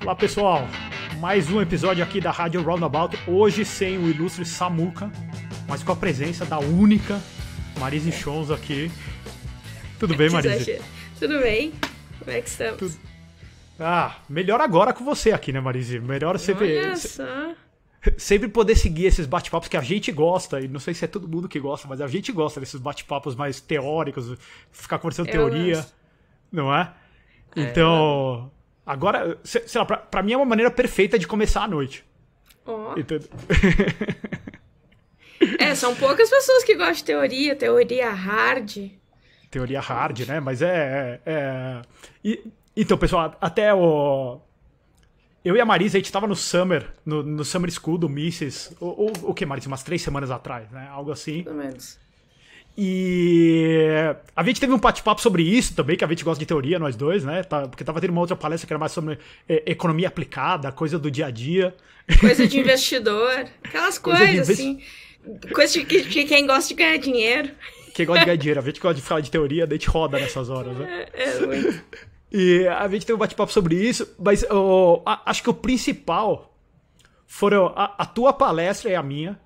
Olá pessoal, mais um episódio aqui da Rádio Roundabout, hoje sem o ilustre Samuca, mas com a presença da única Marise Chons aqui. Tudo bem, Marise? Tudo bem, como é que estamos? Melhor agora com você aqui, né, Marise? Melhor sempre poder seguir esses bate-papos que a gente gosta, e não sei se é todo mundo que gosta, mas a gente gosta desses bate-papos mais teóricos, ficar conversando teoria, não é? Então, agora, sei lá, pra mim é uma maneira perfeita de começar a noite. Entendeu? São poucas pessoas que gostam de teoria hard. Teoria hard, né? Mas Então, pessoal, até eu e a Marisa, a gente tava no Summer School do Mises, o que, Marisa? Umas 3 semanas atrás, né? Algo assim. Pelo menos. E a gente teve um bate-papo sobre isso também, que a gente gosta de teoria, nós dois, né? Porque tava tendo uma outra palestra que era mais sobre economia aplicada, coisa do dia a dia. Coisa de investidor, aquelas coisas assim. Coisa de quem gosta de ganhar dinheiro. Quem gosta de ganhar dinheiro, a gente gosta de falar de teoria, daí a gente roda nessas horas, né? Muito. E a gente teve um bate-papo sobre isso, mas acho que o principal foram a tua palestra e a minha,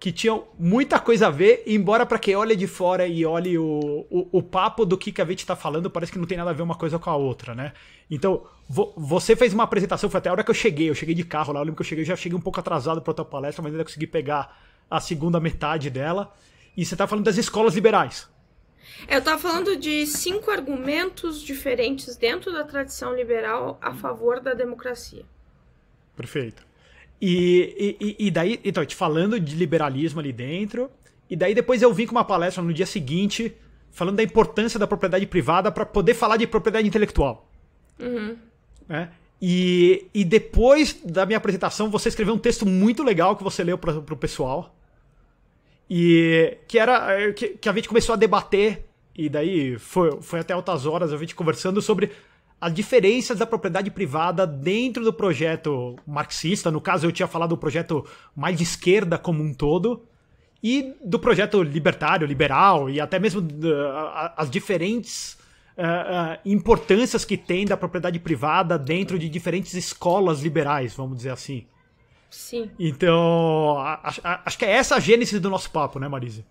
que tinham muita coisa a ver, embora para quem olha de fora e olhe o papo do que a gente tá falando, parece que não tem nada a ver uma coisa com a outra, né? Então, você fez uma apresentação, foi até a hora que eu cheguei de carro lá, eu lembro que eu já cheguei um pouco atrasado pra tua palestra, mas ainda consegui pegar a segunda metade dela, e você tá falando das escolas liberais. Eu tava falando de 5 argumentos diferentes dentro da tradição liberal a favor da democracia. Perfeito. E daí, então, te falando de liberalismo ali dentro, e daí depois eu vim com uma palestra no dia seguinte, falando da importância da propriedade privada para poder falar de propriedade intelectual. Uhum. Né? E depois da minha apresentação, você escreveu um texto muito legal que você leu para o pessoal, e que a gente começou a debater, e daí foi até altas horas a gente conversando sobre as diferenças da propriedade privada dentro do projeto marxista. No caso, eu tinha falado do projeto mais de esquerda como um todo, e do projeto libertário, liberal, e até mesmo as diferentes importâncias que tem da propriedade privada dentro de diferentes escolas liberais, vamos dizer assim. Sim. Então, acho que é essa a gênese do nosso papo, né, Marise?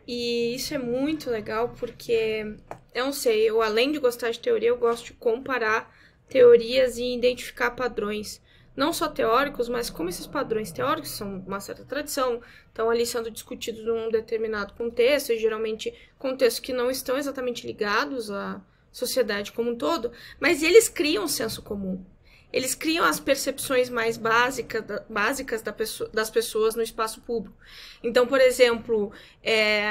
E isso é muito legal porque, eu não sei, eu além de gostar de teoria, eu gosto de comparar teorias e identificar padrões. Não só teóricos, mas como esses padrões teóricos são uma certa tradição, estão ali sendo discutidos num determinado contexto, e geralmente contextos que não estão exatamente ligados à sociedade como um todo, mas eles criam um senso comum. Eles criam as percepções mais básicas das pessoas no espaço público. Então, por exemplo,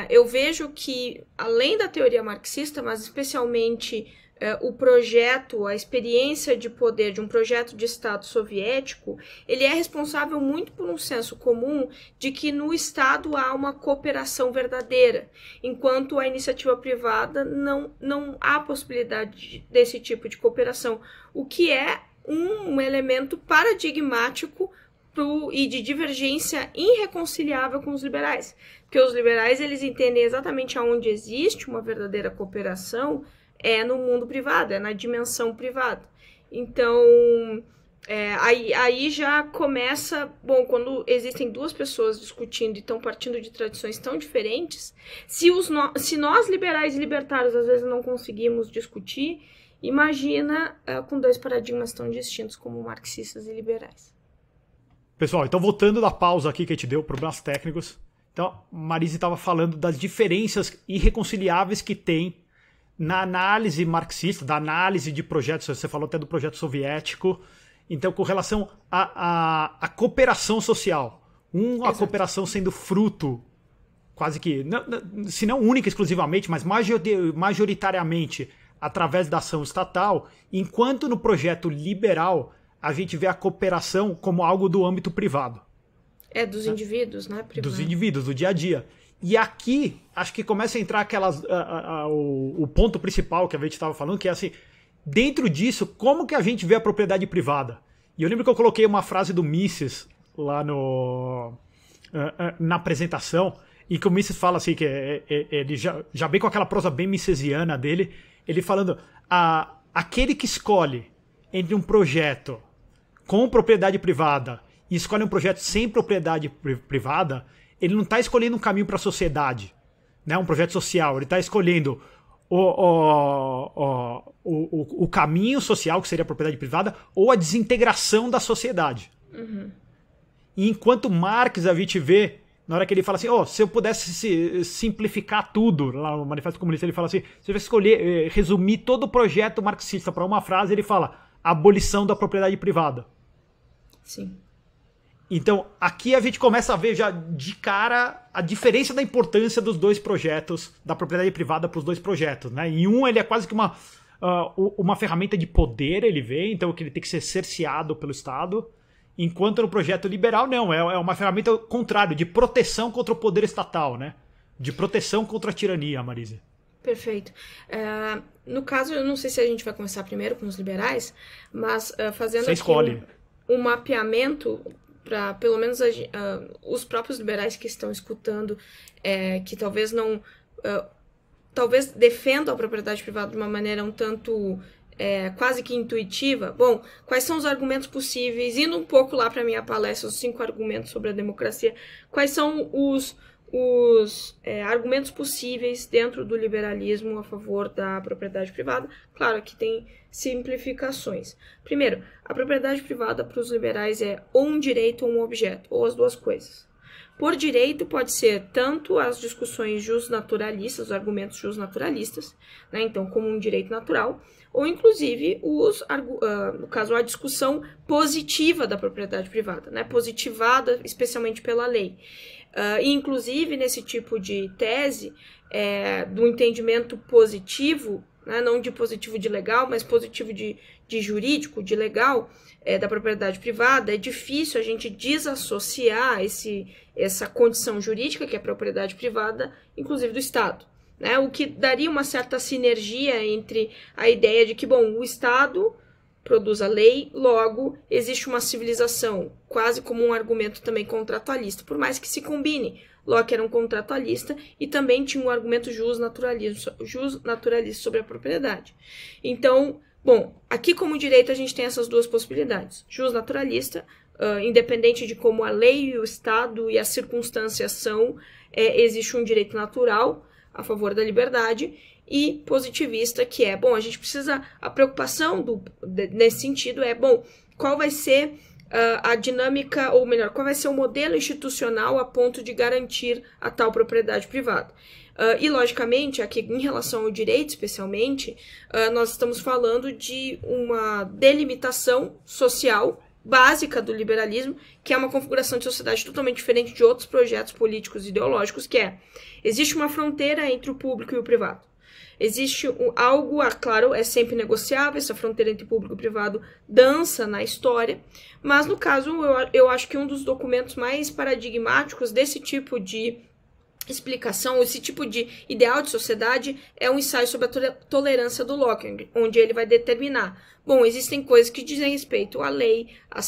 eu vejo que, além da teoria marxista, mas especialmente o projeto, a experiência de poder de um projeto de Estado soviético, ele é responsável muito por um senso comum de que no Estado há uma cooperação verdadeira, enquanto a iniciativa privada não há possibilidade desse tipo de cooperação, o que é um elemento paradigmático e de divergência irreconciliável com os liberais. Porque os liberais, eles entendem exatamente aonde existe uma verdadeira cooperação é no mundo privado, é na dimensão privada. Então, aí já começa... Bom, quando existem duas pessoas discutindo e estão partindo de tradições tão diferentes, se nós liberais e libertários às vezes não conseguimos discutir, imagina com 2 paradigmas tão distintos como marxistas e liberais. Pessoal, então voltando da pausa aqui que a gente deu, problemas técnicos. Então, Marise estava falando das diferenças irreconciliáveis que tem na análise marxista, da análise de projetos, você falou até do projeto soviético. Então, com relação à cooperação social. A cooperação sendo fruto, quase que, se não única exclusivamente, mas majoritariamente, através da ação estatal, enquanto no projeto liberal a gente vê a cooperação como algo do âmbito privado. Dos indivíduos, né? Privado. Dos indivíduos, do dia a dia. E aqui, acho que começa a entrar o ponto principal que a gente estava falando, que é assim, dentro disso, como que a gente vê a propriedade privada? E eu lembro que eu coloquei uma frase do Mises lá na apresentação, e que o Mises fala assim, que ele já bem com aquela prosa bem misesiana dele, ele falando, aquele que escolhe entre um projeto com propriedade privada e escolhe um projeto sem propriedade privada, ele não está escolhendo um caminho para a sociedade, né? Um projeto social. Ele está escolhendo o caminho social, que seria a propriedade privada, ou a desintegração da sociedade. Uhum. E enquanto Marx, a gente vê, na hora que ele fala assim, se eu pudesse simplificar tudo, lá no Manifesto Comunista ele fala assim, se eu escolher, resumir todo o projeto marxista para uma frase, ele fala, abolição da propriedade privada. Sim. Então, aqui a gente começa a ver já de cara a diferença da importância dos dois projetos, da propriedade privada para os dois projetos, né? Em um ele é quase que uma ferramenta de poder, ele vê, então que ele tem que ser cerceado pelo Estado, enquanto no projeto liberal não, é uma ferramenta contrária, de proteção contra o poder estatal, né? De proteção contra a tirania, Marisa. Perfeito. No caso, eu não sei se a gente vai começar primeiro com os liberais, mas fazendo Você escolhe. Um mapeamento para pelo menos os próprios liberais que estão escutando, que talvez não... talvez defendam a propriedade privada de uma maneira um tanto... quase que intuitiva. Bom, quais são os argumentos possíveis? Indo um pouco lá para minha palestra, os 5 argumentos sobre a democracia, quais são os argumentos possíveis dentro do liberalismo a favor da propriedade privada? Claro que tem simplificações. Primeiro, a propriedade privada para os liberais é ou um direito ou um objeto, ou as duas coisas. Por direito pode ser tanto as discussões justnaturalistas, os argumentos justnaturalistas, né, então como um direito natural, ou inclusive no caso a discussão positiva da propriedade privada, né, positivada especialmente pela lei. E inclusive nesse tipo de tese do entendimento positivo, né, não de positivo de legal, mas positivo de jurídico, de legal, da propriedade privada, é difícil a gente desassociar essa condição jurídica, que é a propriedade privada, inclusive do Estado, né, o que daria uma certa sinergia entre a ideia de que, bom, o Estado produz a lei, logo existe uma civilização, quase como um argumento também contratualista, por mais que se combine. Locke era um contratualista e também tinha um argumento justnaturalista sobre a propriedade. Então, bom, aqui como direito a gente tem essas duas possibilidades. Justnaturalista, independente de como a lei e o Estado e as circunstâncias são, existe um direito natural a favor da liberdade, e positivista, que bom, a gente precisa, a preocupação nesse sentido bom, qual vai ser a dinâmica, ou melhor, qual vai ser o modelo institucional a ponto de garantir a tal propriedade privada. E, logicamente, aqui em relação ao direito, especialmente, nós estamos falando de uma delimitação social básica do liberalismo, que é uma configuração de sociedade totalmente diferente de outros projetos políticos e ideológicos, que existe uma fronteira entre o público e o privado. Existe algo, claro, é sempre negociável, essa fronteira entre público e privado dança na história, mas no caso eu acho que um dos documentos mais paradigmáticos desse tipo de explicação, esse tipo de ideal de sociedade é um ensaio sobre a tolerância do Locke, onde ele vai determinar, bom, existem coisas que dizem respeito à lei, a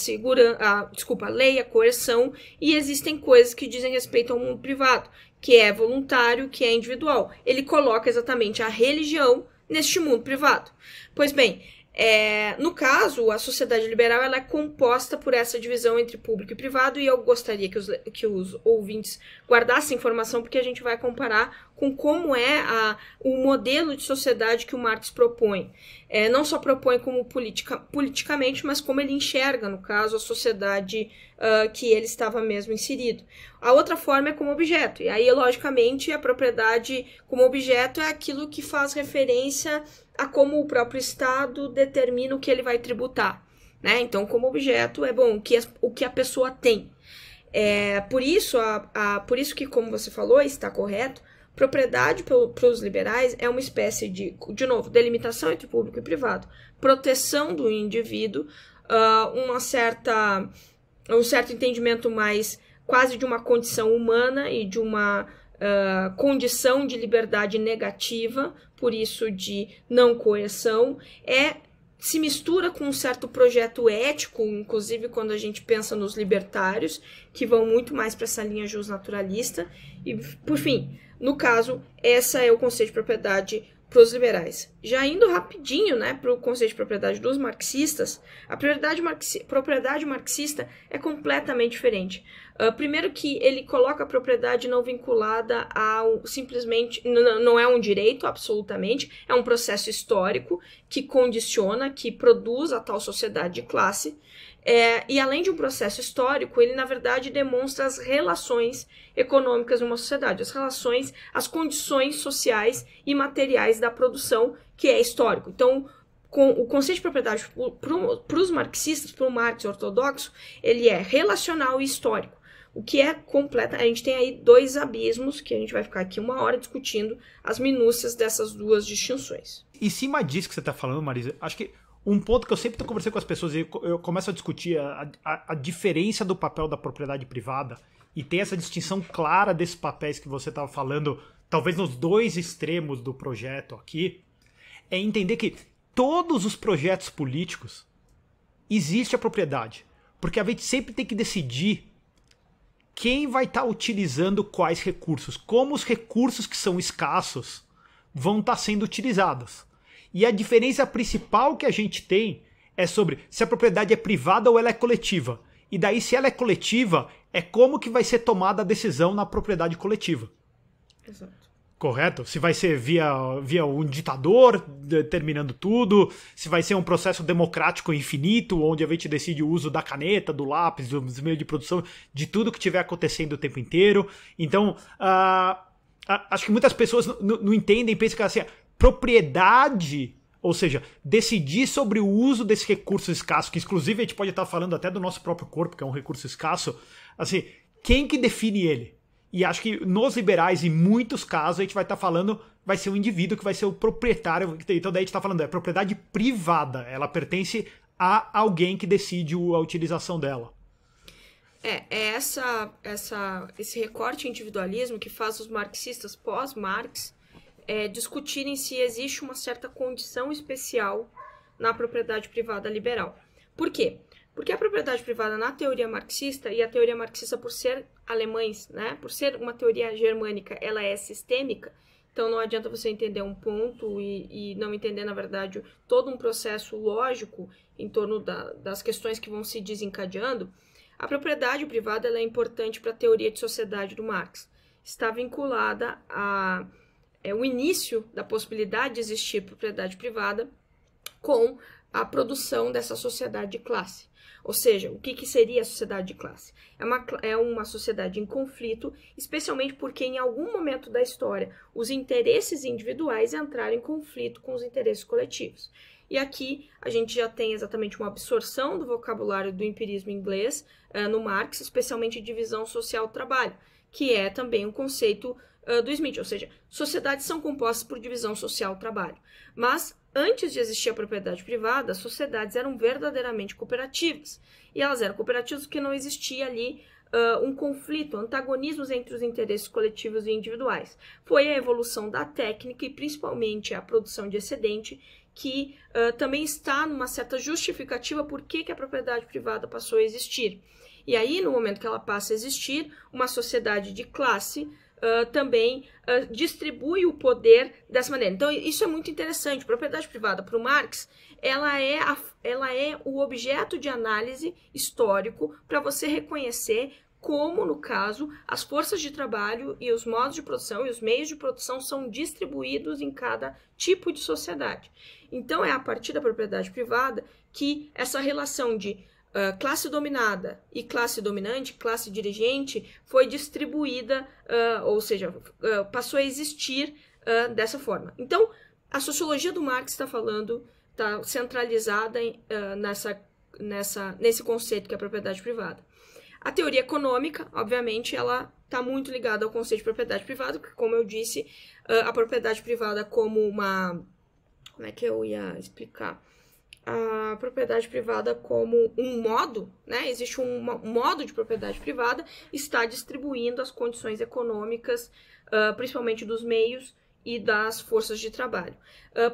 lei, a coerção, e existem coisas que dizem respeito ao mundo privado, que é voluntário, que é individual. Ele coloca exatamente a religião neste mundo privado. Pois bem, no caso, a sociedade liberal ela é composta por essa divisão entre público e privado, e eu gostaria que os ouvintes guardassem informação, porque a gente vai comparar com como o modelo de sociedade que o Marx propõe. Não só propõe como politicamente, mas como ele enxerga, no caso, a sociedade que ele estava mesmo inserido. A outra forma é como objeto, e aí, logicamente, a propriedade como objeto é aquilo que faz referência a como o próprio Estado determina o que ele vai tributar, né? Então, como objeto, bom, o que a pessoa tem. Por isso que, como você falou, está correto, propriedade para os liberais é uma espécie de novo, delimitação entre público e privado, proteção do indivíduo, um certo entendimento mais quase de uma condição humana e de uma condição de liberdade negativa, por isso de não coerção, se mistura com um certo projeto ético, inclusive quando a gente pensa nos libertários, que vão muito mais para essa linha justnaturalista, e, por fim, no caso, essa é o conceito de propriedade para os liberais. Já indo rapidinho, né, para o conceito de propriedade dos marxistas, a propriedade marxista é completamente diferente. Primeiro que ele coloca a propriedade não vinculada ao simplesmente, não é um direito absolutamente, é um processo histórico que condiciona, que produz a tal sociedade de classe. E além de um processo histórico, ele na verdade demonstra as relações econômicas de uma sociedade, as condições sociais e materiais da produção, que é histórico. Então, o conceito de propriedade para os marxistas, para o Marx ortodoxo, ele é relacional e histórico. O que é completo, a gente tem aí dois abismos que a gente vai ficar aqui 1 hora discutindo as minúcias dessas duas distinções. Em cima disso que você está falando, Marisa, acho que um ponto que eu sempre estou conversando com as pessoas e eu começo a discutir a diferença do papel da propriedade privada e tem essa distinção clara desses papéis que você estava falando, talvez nos dois extremos do projeto aqui, é entender que todos os projetos políticos existe a propriedade, porque a gente sempre tem que decidir quem vai estar utilizando quais recursos, como os recursos que são escassos vão estar sendo utilizados. E a diferença principal que a gente tem é sobre se a propriedade é privada ou ela é coletiva. E daí, se ela é coletiva, é como que vai ser tomada a decisão na propriedade coletiva. Exato. Correto? Se vai ser via um ditador determinando tudo, se vai ser um processo democrático infinito, onde a gente decide o uso da caneta, do lápis, dos meios de produção, de tudo que estiver acontecendo o tempo inteiro. Então, acho que muitas pessoas não entendem, pensam que assim, propriedade, ou seja, decidir sobre o uso desse recurso escasso, que inclusive a gente pode estar falando até do nosso próprio corpo, que é um recurso escasso, assim, quem que define ele? E acho que nos liberais, em muitos casos, a gente vai estar falando, vai ser o indivíduo que vai ser o proprietário. Então daí a gente está falando, é propriedade privada. Ela pertence a alguém que decide a utilização dela. Esse recorte individualismo que faz os marxistas pós-Marx discutirem se existe uma certa condição especial na propriedade privada liberal. Por quê? Porque a propriedade privada na teoria marxista, e a teoria marxista por ser alemães, né, por ser uma teoria germânica, ela é sistêmica, então não adianta você entender um ponto e não entender, na verdade, todo um processo lógico em torno das questões que vão se desencadeando. A propriedade privada ela é importante para a teoria de sociedade do Marx. Está vinculada ao início da possibilidade de existir propriedade privada com a produção dessa sociedade de classe. Ou seja, o que seria a sociedade de classe? É uma sociedade em conflito, especialmente porque em algum momento da história os interesses individuais entraram em conflito com os interesses coletivos. E aqui a gente já tem exatamente uma absorção do vocabulário do empirismo inglês no Marx, especialmente divisão social do trabalho, que é também um conceito do Smith, ou seja, sociedades são compostas por divisão social do trabalho. Mas antes de existir a propriedade privada, as sociedades eram verdadeiramente cooperativas. E elas eram cooperativas porque não existia ali um conflito, antagonismos entre os interesses coletivos e individuais. Foi a evolução da técnica e principalmente a produção de excedente que também está numa certa justificativa por que a propriedade privada passou a existir. E aí, no momento que ela passa a existir, uma sociedade de classe também distribui o poder dessa maneira. Então, isso é muito interessante. Propriedade privada, para o Marx, ela é o objeto de análise histórico para você reconhecer como, no caso, as forças de trabalho e os modos de produção e os meios de produção são distribuídos em cada tipo de sociedade. Então, é a partir da propriedade privada que essa relação de classe dominada e classe dominante, classe dirigente, foi distribuída, ou seja, passou a existir dessa forma. Então, a sociologia do Marx está centralizada nesse conceito que é a propriedade privada. A teoria econômica, obviamente, ela está muito ligada ao conceito de propriedade privada, porque, como eu disse, a propriedade privada como uma... Como é que eu ia explicar? A propriedade privada como um modo, né? Existe um modo de propriedade privada, está distribuindo as condições econômicas, principalmente dos meios e das forças de trabalho.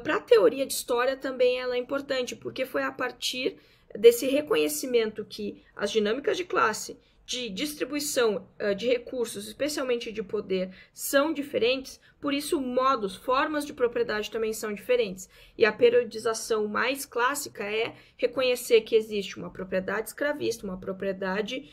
Para a teoria de história também ela é importante, porque foi a partir desse reconhecimento que as dinâmicas de classe de distribuição de recursos, especialmente de poder, são diferentes, por isso modos, formas de propriedade também são diferentes. E a periodização mais clássica é reconhecer que existe uma propriedade escravista, uma propriedade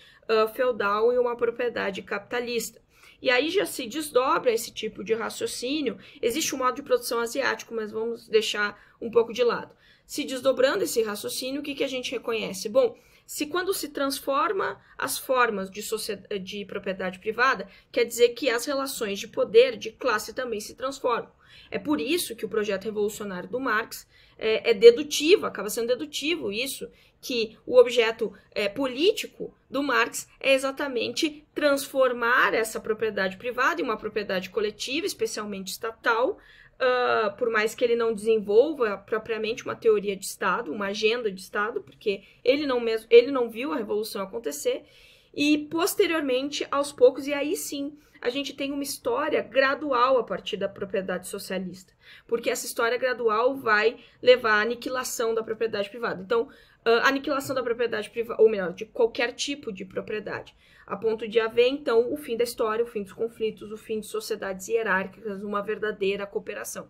feudal e uma propriedade capitalista. E aí já se desdobra esse tipo de raciocínio. Existe um modo de produção asiático, mas vamos deixar um pouco de lado. Se desdobrando esse raciocínio, o que a gente reconhece? Bom, se quando se transforma as formas de propriedade privada, quer dizer que as relações de poder, de classe também se transformam. É por isso que o projeto revolucionário do Marx é dedutivo, acaba sendo dedutivo isso, que o objeto político do Marx é exatamente transformar essa propriedade privada em uma propriedade coletiva, especialmente estatal, por mais que ele não desenvolva propriamente uma teoria de Estado, uma agenda de Estado, porque ele não viu a revolução acontecer, e posteriormente, aos poucos, e aí sim, a gente tem uma história gradual a partir da propriedade socialista, porque essa história gradual vai levar à aniquilação da propriedade privada. Então, a aniquilação da propriedade privada, ou melhor, de qualquer tipo de propriedade, a ponto de haver, então, o fim da história, o fim dos conflitos, o fim de sociedades hierárquicas, uma verdadeira cooperação.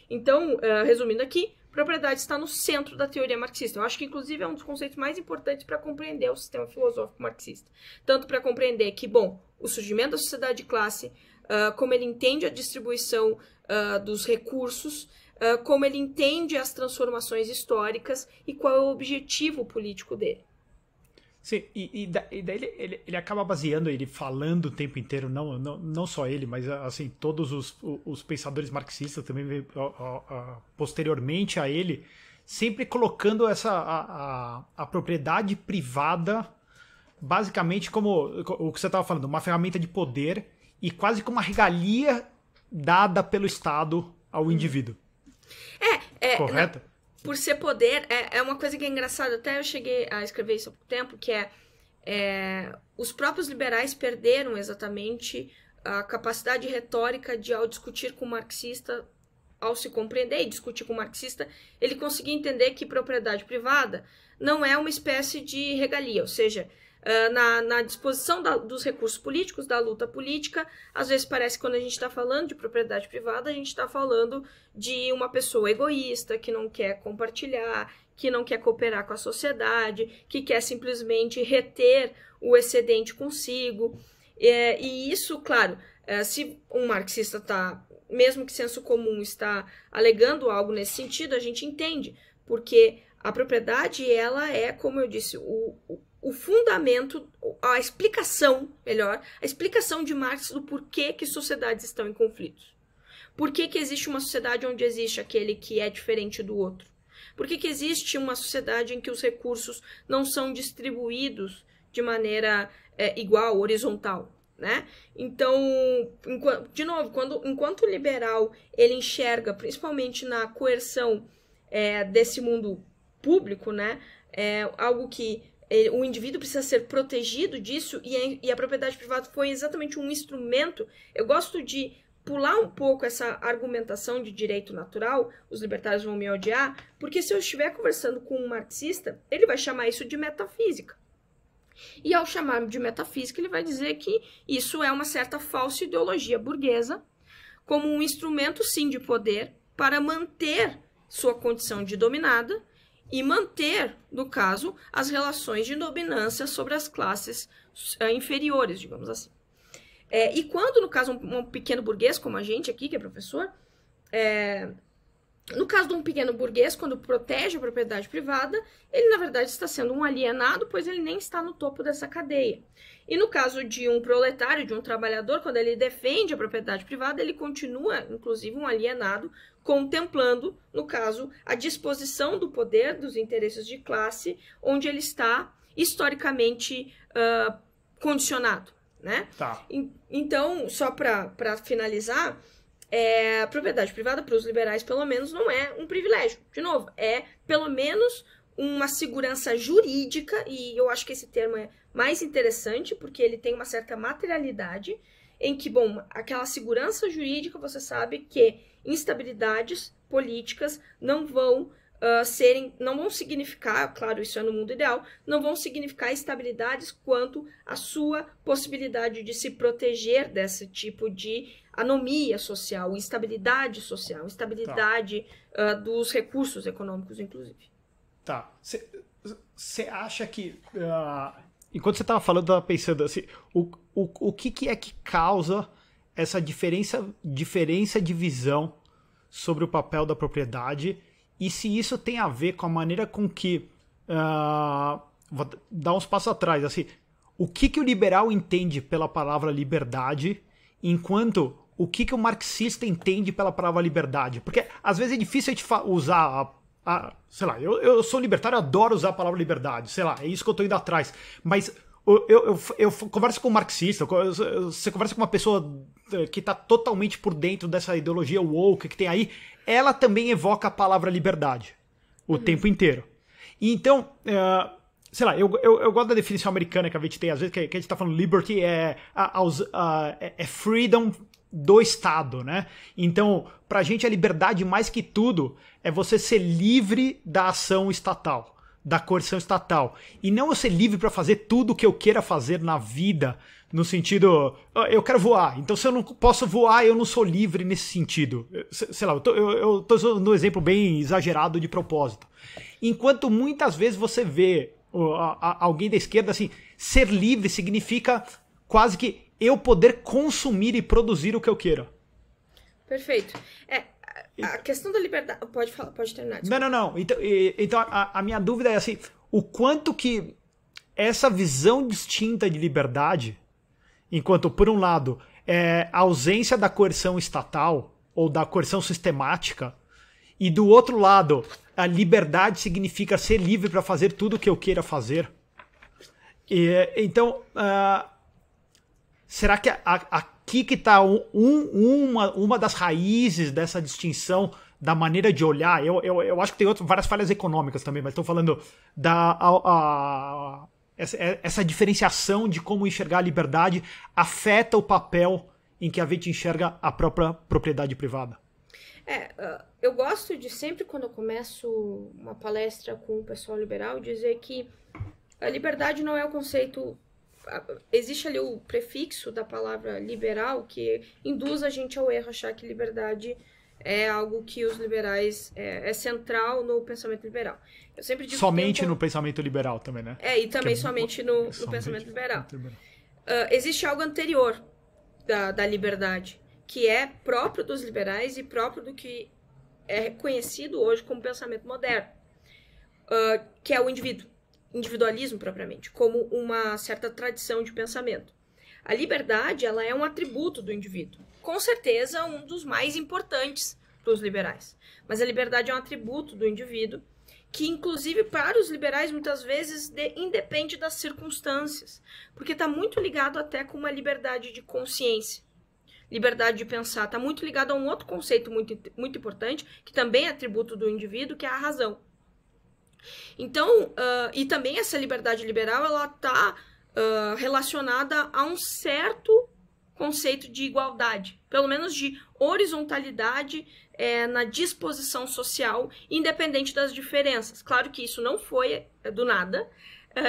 Então, resumindo aqui, propriedade está no centro da teoria marxista. Eu acho que, inclusive, é um dos conceitos mais importantes para compreender o sistema filosófico marxista. Tanto para compreender que, bom, o surgimento da sociedade de classe, como ele entende a distribuição dos recursos, como ele entende as transformações históricas e qual é o objetivo político dele. Sim, e daí ele acaba baseando, ele falando o tempo inteiro, não só ele, mas assim, todos os pensadores marxistas também, posteriormente a ele, sempre colocando a propriedade privada basicamente como o que você estava falando, uma ferramenta de poder e quase como uma regalia dada pelo Estado ao indivíduo. Correto? Por ser poder, é uma coisa que é engraçada, até eu cheguei a escrever isso há pouco tempo, que os próprios liberais perderam exatamente a capacidade retórica de, ao discutir com o marxista, ao se compreender e discutir com o marxista, ele conseguia entender que propriedade privada não é uma espécie de regalia, ou seja, na disposição dos recursos políticos, da luta política, às vezes parece que quando a gente está falando de propriedade privada, a gente está falando de uma pessoa egoísta, que não quer compartilhar, que não quer cooperar com a sociedade, que quer simplesmente reter o excedente consigo. E isso, claro, se um marxista está, mesmo que senso comum está alegando algo nesse sentido, a gente entende, porque a propriedade, ela é, como eu disse, o fundamento, a explicação de Marx do porquê que sociedades estão em conflitos. Por que existe uma sociedade onde existe aquele que é diferente do outro? Por que existe uma sociedade em que os recursos não são distribuídos de maneira igual, horizontal, né? Então, de novo, enquanto o liberal ele enxerga, principalmente na coerção desse mundo público, né? Algo que o indivíduo precisa ser protegido disso, e a propriedade privada foi exatamente um instrumento. Eu gosto de pular um pouco essa argumentação de direito natural, os libertários vão me odiar, porque se eu estiver conversando com um marxista, ele vai chamar isso de metafísica. E ao chamar de metafísica, ele vai dizer que isso é uma certa falsa ideologia burguesa, como um instrumento, sim, de poder, para manter sua condição de dominada, e manter, no caso, as relações de dominância sobre as classes inferiores, digamos assim. E quando, no caso, um pequeno burguês, como a gente aqui, que é professor, no caso de um pequeno burguês, quando protege a propriedade privada, ele, na verdade, está sendo um alienado, pois ele nem está no topo dessa cadeia. E no caso de um proletário, de um trabalhador, quando ele defende a propriedade privada, ele continua, inclusive, um alienado, contemplando, no caso, a disposição do poder, dos interesses de classe, onde ele está historicamente condicionado, né? Tá. Então, só para finalizar, a propriedade privada, para os liberais, pelo menos, não é um privilégio. De novo, é pelo menos uma segurança jurídica, e eu acho que esse termo é mais interessante, porque ele tem uma certa materialidade, em que, bom, aquela segurança jurídica, você sabe que instabilidades políticas não vão não vão significar, claro, isso é no mundo ideal, não vão significar estabilidades quanto à sua possibilidade de se proteger desse tipo de anomia social, instabilidade social, instabilidade dos recursos econômicos, inclusive. Tá. Você acha que... enquanto você estava falando, eu estava pensando assim, o que é que causa essa diferença de visão sobre o papel da propriedade e se isso tem a ver com a maneira com que... vou dar uns passos atrás. Assim, o que o liberal entende pela palavra liberdade, enquanto o que o marxista entende pela palavra liberdade? Porque às vezes é difícil a gente usar... sei lá, eu sou libertário, adoro usar a palavra liberdade. Sei lá, é isso que eu estou indo atrás. Mas... Eu converso com um marxista, você conversa com uma pessoa que está totalmente por dentro dessa ideologia woke que tem aí, ela também evoca a palavra liberdade o tempo inteiro. E então, sei lá, eu gosto da definição americana que a gente tem, às vezes, que a gente está falando liberty é freedom do Estado, né? Então, pra gente a liberdade, mais que tudo, é você ser livre da ação estatal, da coerção estatal. E não eu ser livre para fazer tudo o que eu queira fazer na vida, no sentido, eu quero voar, então se eu não posso voar, eu não sou livre nesse sentido. Sei lá, eu tô usando um exemplo bem exagerado de propósito. Enquanto muitas vezes você vê alguém da esquerda assim, ser livre significa quase que eu poder consumir e produzir o que eu queira. Perfeito. A questão da liberdade... Pode falar, pode terminar. Desculpa. Não. Então a minha dúvida é assim, o quanto que essa visão distinta de liberdade, enquanto, por um lado, a ausência da coerção estatal ou da coerção sistemática, e do outro lado, a liberdade significa ser livre para fazer tudo o que eu queira fazer. Então, será que aqui que está uma das raízes dessa distinção da maneira de olhar? Eu acho que tem várias falhas econômicas também, mas estou falando essa diferenciação de como enxergar a liberdade afeta o papel em que a gente enxerga a própria propriedade privada. Eu gosto de sempre, quando eu começo uma palestra com o pessoal liberal, dizer que a liberdade não é o conceito... Existe ali o prefixo da palavra liberal que induz a gente ao erro, achar que liberdade é algo que os liberais é central no pensamento liberal. Eu sempre digo somente no pensamento liberal também, né? E também somente no pensamento liberal. Existe algo anterior da liberdade, que é próprio dos liberais e próprio do que é reconhecido hoje como pensamento moderno, que é o individualismo propriamente, como uma certa tradição de pensamento. A liberdade, ela é um atributo do indivíduo, com certeza um dos mais importantes para os liberais, mas a liberdade é um atributo do indivíduo que, inclusive, para os liberais, muitas vezes independe das circunstâncias, porque está muito ligado até com uma liberdade de consciência, liberdade de pensar, está muito ligado a um outro conceito muito importante, que também é atributo do indivíduo, que é a razão. Então, e também essa liberdade liberal, ela está relacionada a um certo conceito de igualdade, pelo menos de horizontalidade na disposição social, independente das diferenças. Claro que isso não foi do nada,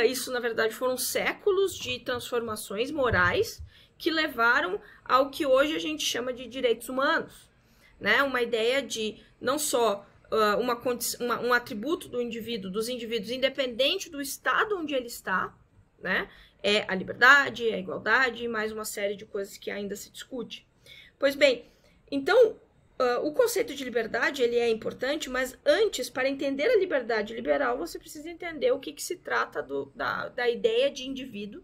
isso na verdade foram séculos de transformações morais que levaram ao que hoje a gente chama de direitos humanos, né? Uma ideia de não só um atributo do indivíduo, dos indivíduos, independente do estado onde ele está, né? É a liberdade, é a igualdade e mais uma série de coisas que ainda se discute. Pois bem, então, o conceito de liberdade ele é importante, mas antes, para entender a liberdade liberal, você precisa entender o que se trata da ideia de indivíduo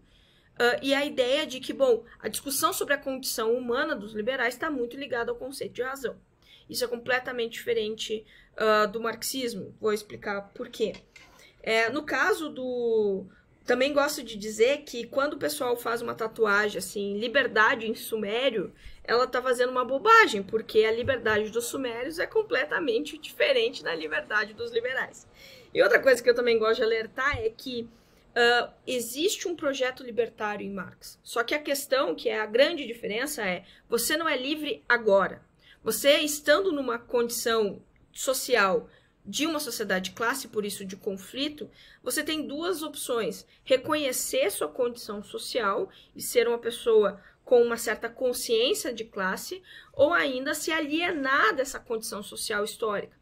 e a ideia de que, bom, a discussão sobre a condição humana dos liberais está muito ligada ao conceito de razão. Isso é completamente diferente do marxismo. Vou explicar por quê. No caso do... Também gosto de dizer que quando o pessoal faz uma tatuagem assim, liberdade em sumério, ela está fazendo uma bobagem, porque a liberdade dos sumérios é completamente diferente da liberdade dos liberais. E outra coisa que eu também gosto de alertar é que existe um projeto libertário em Marx. Só que a questão, que é a grande diferença, é você não é livre agora. Você, estando numa condição social de uma sociedade de classe, por isso de conflito, você tem duas opções: reconhecer sua condição social e ser uma pessoa com uma certa consciência de classe, ou ainda se alienar dessa condição social histórica.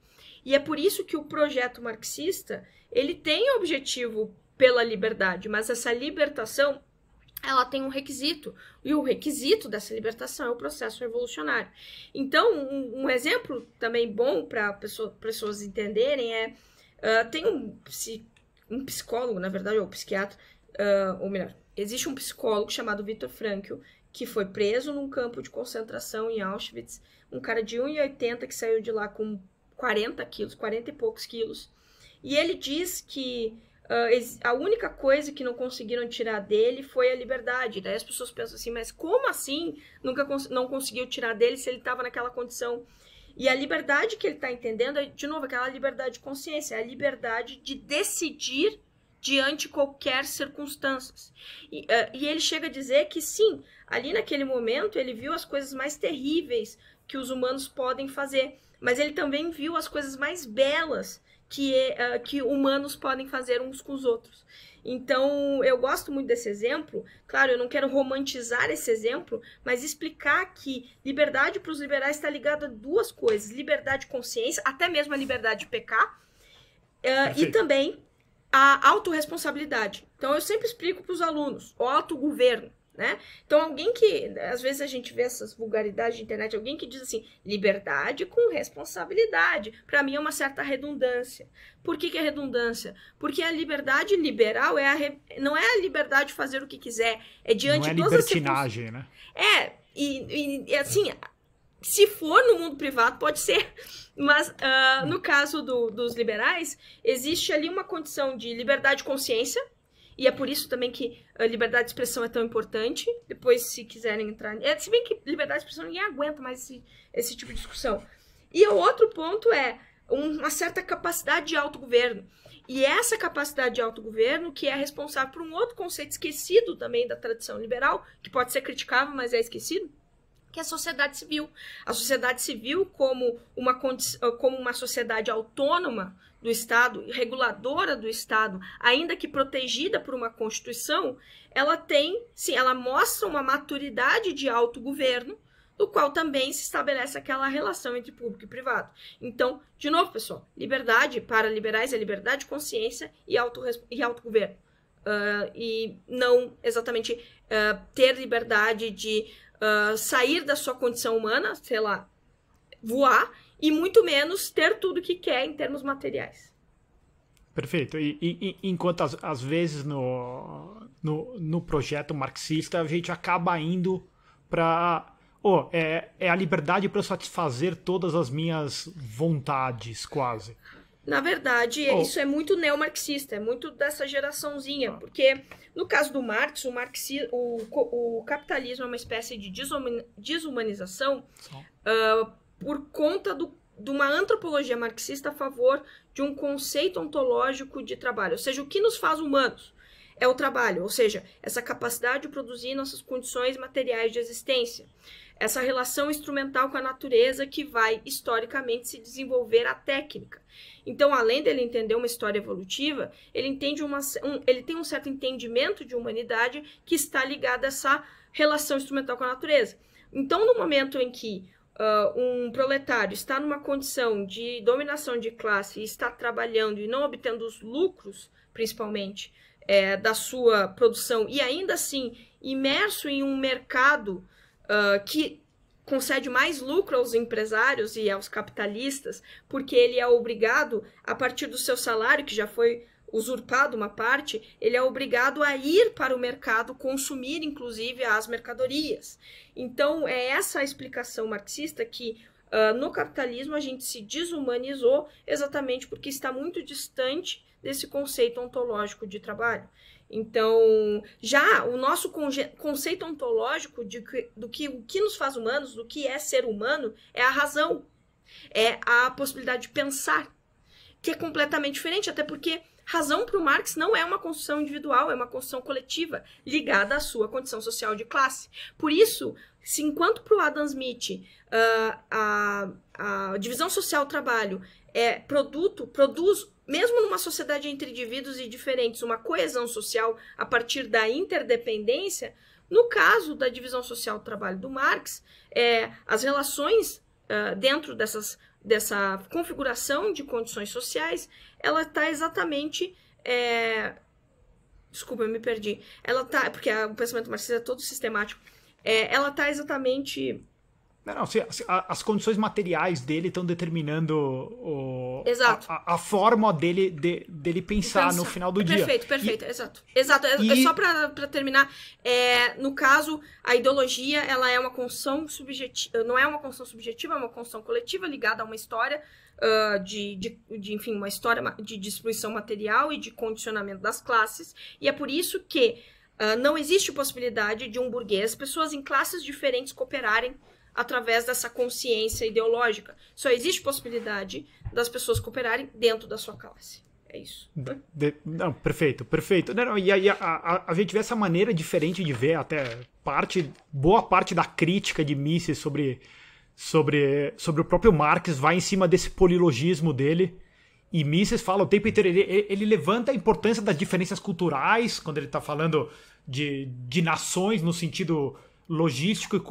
E é por isso que o projeto marxista, ele tem objetivo pela liberdade, mas essa libertação, ela tem um requisito, e o requisito dessa libertação é o processo revolucionário. Então, um exemplo também bom para pessoas entenderem é, tem um psicólogo, na verdade, ou psiquiatra, ou melhor, existe um psicólogo chamado Viktor Frankl, que foi preso num campo de concentração em Auschwitz, um cara de 1,80 que saiu de lá com 40 quilos, 40 e poucos quilos, e ele diz que a única coisa que não conseguiram tirar dele foi a liberdade. Daí as pessoas pensam assim, mas como assim não conseguiu tirar dele se ele estava naquela condição? E a liberdade que ele está entendendo é, de novo, aquela liberdade de consciência, a liberdade de decidir diante de qualquer circunstância. E ele chega a dizer que sim, ali naquele momento ele viu as coisas mais terríveis que os humanos podem fazer, mas ele também viu as coisas mais belas que humanos podem fazer uns com os outros. Então, eu gosto muito desse exemplo. Claro, eu não quero romantizar esse exemplo, mas explicar que liberdade para os liberais está ligada a duas coisas: liberdade de consciência, até mesmo a liberdade de pecar, e também a autorresponsabilidade. Então, eu sempre explico para os alunos o autogoverno, né? Então, alguém que, às vezes a gente vê essas vulgaridades de internet, alguém que diz assim, liberdade com responsabilidade, para mim é uma certa redundância. Por que é redundância? Porque a liberdade liberal não é a liberdade de fazer o que quiser, é diante de todas as libertinagem, né? E assim, se for no mundo privado, pode ser, mas no caso dos liberais, existe ali uma condição de liberdade de consciência. E é por isso também que a liberdade de expressão é tão importante. Depois, se quiserem entrar... se bem que liberdade de expressão ninguém aguenta mais esse tipo de discussão. E o outro ponto é uma certa capacidade de autogoverno. E essa capacidade de autogoverno que é responsável por um outro conceito esquecido também da tradição liberal, que pode ser criticável, mas é esquecido, que é a sociedade civil. A sociedade civil como uma sociedade autônoma do Estado, reguladora do Estado, ainda que protegida por uma Constituição, ela tem, sim, ela mostra uma maturidade de autogoverno, do qual também se estabelece aquela relação entre público e privado. Então, de novo, pessoal, liberdade para liberais é liberdade de consciência e autogoverno. E não exatamente ter liberdade de sair da sua condição humana, sei lá, voar, e muito menos ter tudo que quer em termos materiais. Perfeito. E enquanto às vezes no projeto marxista a gente acaba indo para... é a liberdade para eu satisfazer todas as minhas vontades, quase. Na verdade, isso é muito neomarxista, é muito dessa geraçãozinha, porque no caso do Marx, o capitalismo é uma espécie de desumanização por conta de uma antropologia marxista a favor de um conceito ontológico de trabalho. Ou seja, o que nos faz humanos é o trabalho, ou seja, essa capacidade de produzir nossas condições materiais de existência. Essa relação instrumental com a natureza que vai, historicamente, se desenvolver a técnica. Então, além dele entender uma história evolutiva, ele tem um certo entendimento de humanidade que está ligado a essa relação instrumental com a natureza. Então, no momento em que um proletário está numa condição de dominação de classe e está trabalhando e não obtendo os lucros, principalmente, da sua produção, e ainda assim imerso em um mercado que concede mais lucro aos empresários e aos capitalistas, porque ele é obrigado, a partir do seu salário, que já foi usurpado uma parte, ele é obrigado a ir para o mercado consumir, inclusive, as mercadorias. Então, é essa a explicação marxista que no capitalismo a gente se desumanizou exatamente porque está muito distante desse conceito ontológico de trabalho. Então, já o nosso conceito ontológico o que nos faz humanos, do que é ser humano, é a razão, é a possibilidade de pensar, que é completamente diferente, até porque razão para o Marx não é uma construção individual, é uma construção coletiva, ligada à sua condição social de classe. Por isso, Se enquanto para o Adam Smith a divisão social do trabalho produz, mesmo numa sociedade entre indivíduos e diferentes, uma coesão social a partir da interdependência, no caso da divisão social do trabalho do Marx, as relações dentro dessa configuração de condições sociais, ela está exatamente... Desculpa, eu me perdi. Ela tá, porque o pensamento marxista é todo sistemático. Ela está exatamente... Não, as condições materiais dele estão determinando a forma dele pensar no final do dia. Perfeito, exato. Só para terminar, no caso, a ideologia ela é uma construção subjetiva, não é uma construção subjetiva, é uma construção coletiva ligada a uma história enfim, uma história de distribuição material e de condicionamento das classes, e é por isso que não existe possibilidade de um burguês, pessoas em classes diferentes cooperarem através dessa consciência ideológica. Só existe possibilidade das pessoas cooperarem dentro da sua classe. É isso. Não, perfeito. Não, e aí a gente vê essa maneira diferente de ver até boa parte da crítica de Mises sobre o próprio Marx vai em cima desse polilogismo dele. E Mises fala o tempo inteiro, ele levanta a importância das diferenças culturais, quando ele está falando de nações no sentido logístico,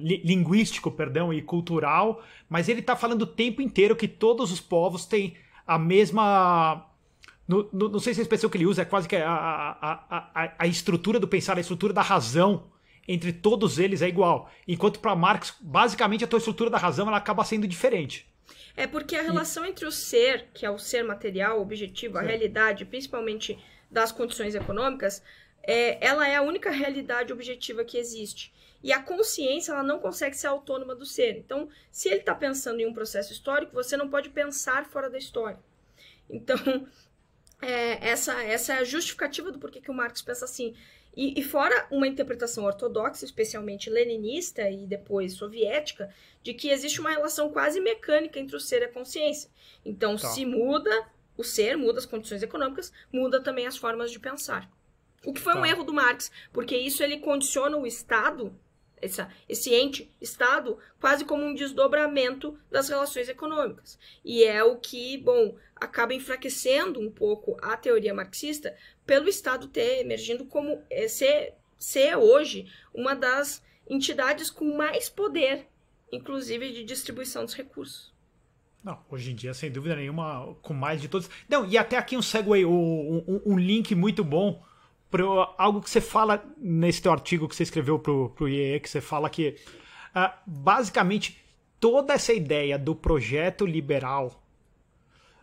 linguístico, perdão, e cultural, mas ele está falando o tempo inteiro que todos os povos têm a mesma... Não sei se a expressão que ele usa é quase que a estrutura do pensar, a estrutura da razão entre todos eles é igual. Enquanto para Marx, basicamente a tua estrutura da razão ela acaba sendo diferente. É porque a relação entre o ser, que é o ser material, objetivo, a realidade, principalmente das condições econômicas, ela é a única realidade objetiva que existe. E a consciência ela não consegue ser autônoma do ser. Então, se ele está pensando em um processo histórico, você não pode pensar fora da história. Então, essa é a justificativa do porquê que o Marx pensa assim. E fora uma interpretação ortodoxa, especialmente leninista e depois soviética, de que existe uma relação quase mecânica entre o ser e a consciência. Então, se muda o ser, muda as condições econômicas, muda também as formas de pensar. O que foi um erro do Marx, porque isso ele condiciona o Estado, esse ente, Estado, quase como um desdobramento das relações econômicas. E é o que, acaba enfraquecendo um pouco a teoria marxista pelo Estado ter emergindo como ser hoje uma das entidades com mais poder, inclusive de distribuição dos recursos. Não, hoje em dia, sem dúvida nenhuma, com mais de todos. Não, e até aqui um segue, um link muito bom para algo que você fala nesse teu artigo que você escreveu pro IEE, que você fala que basicamente toda essa ideia do projeto liberal,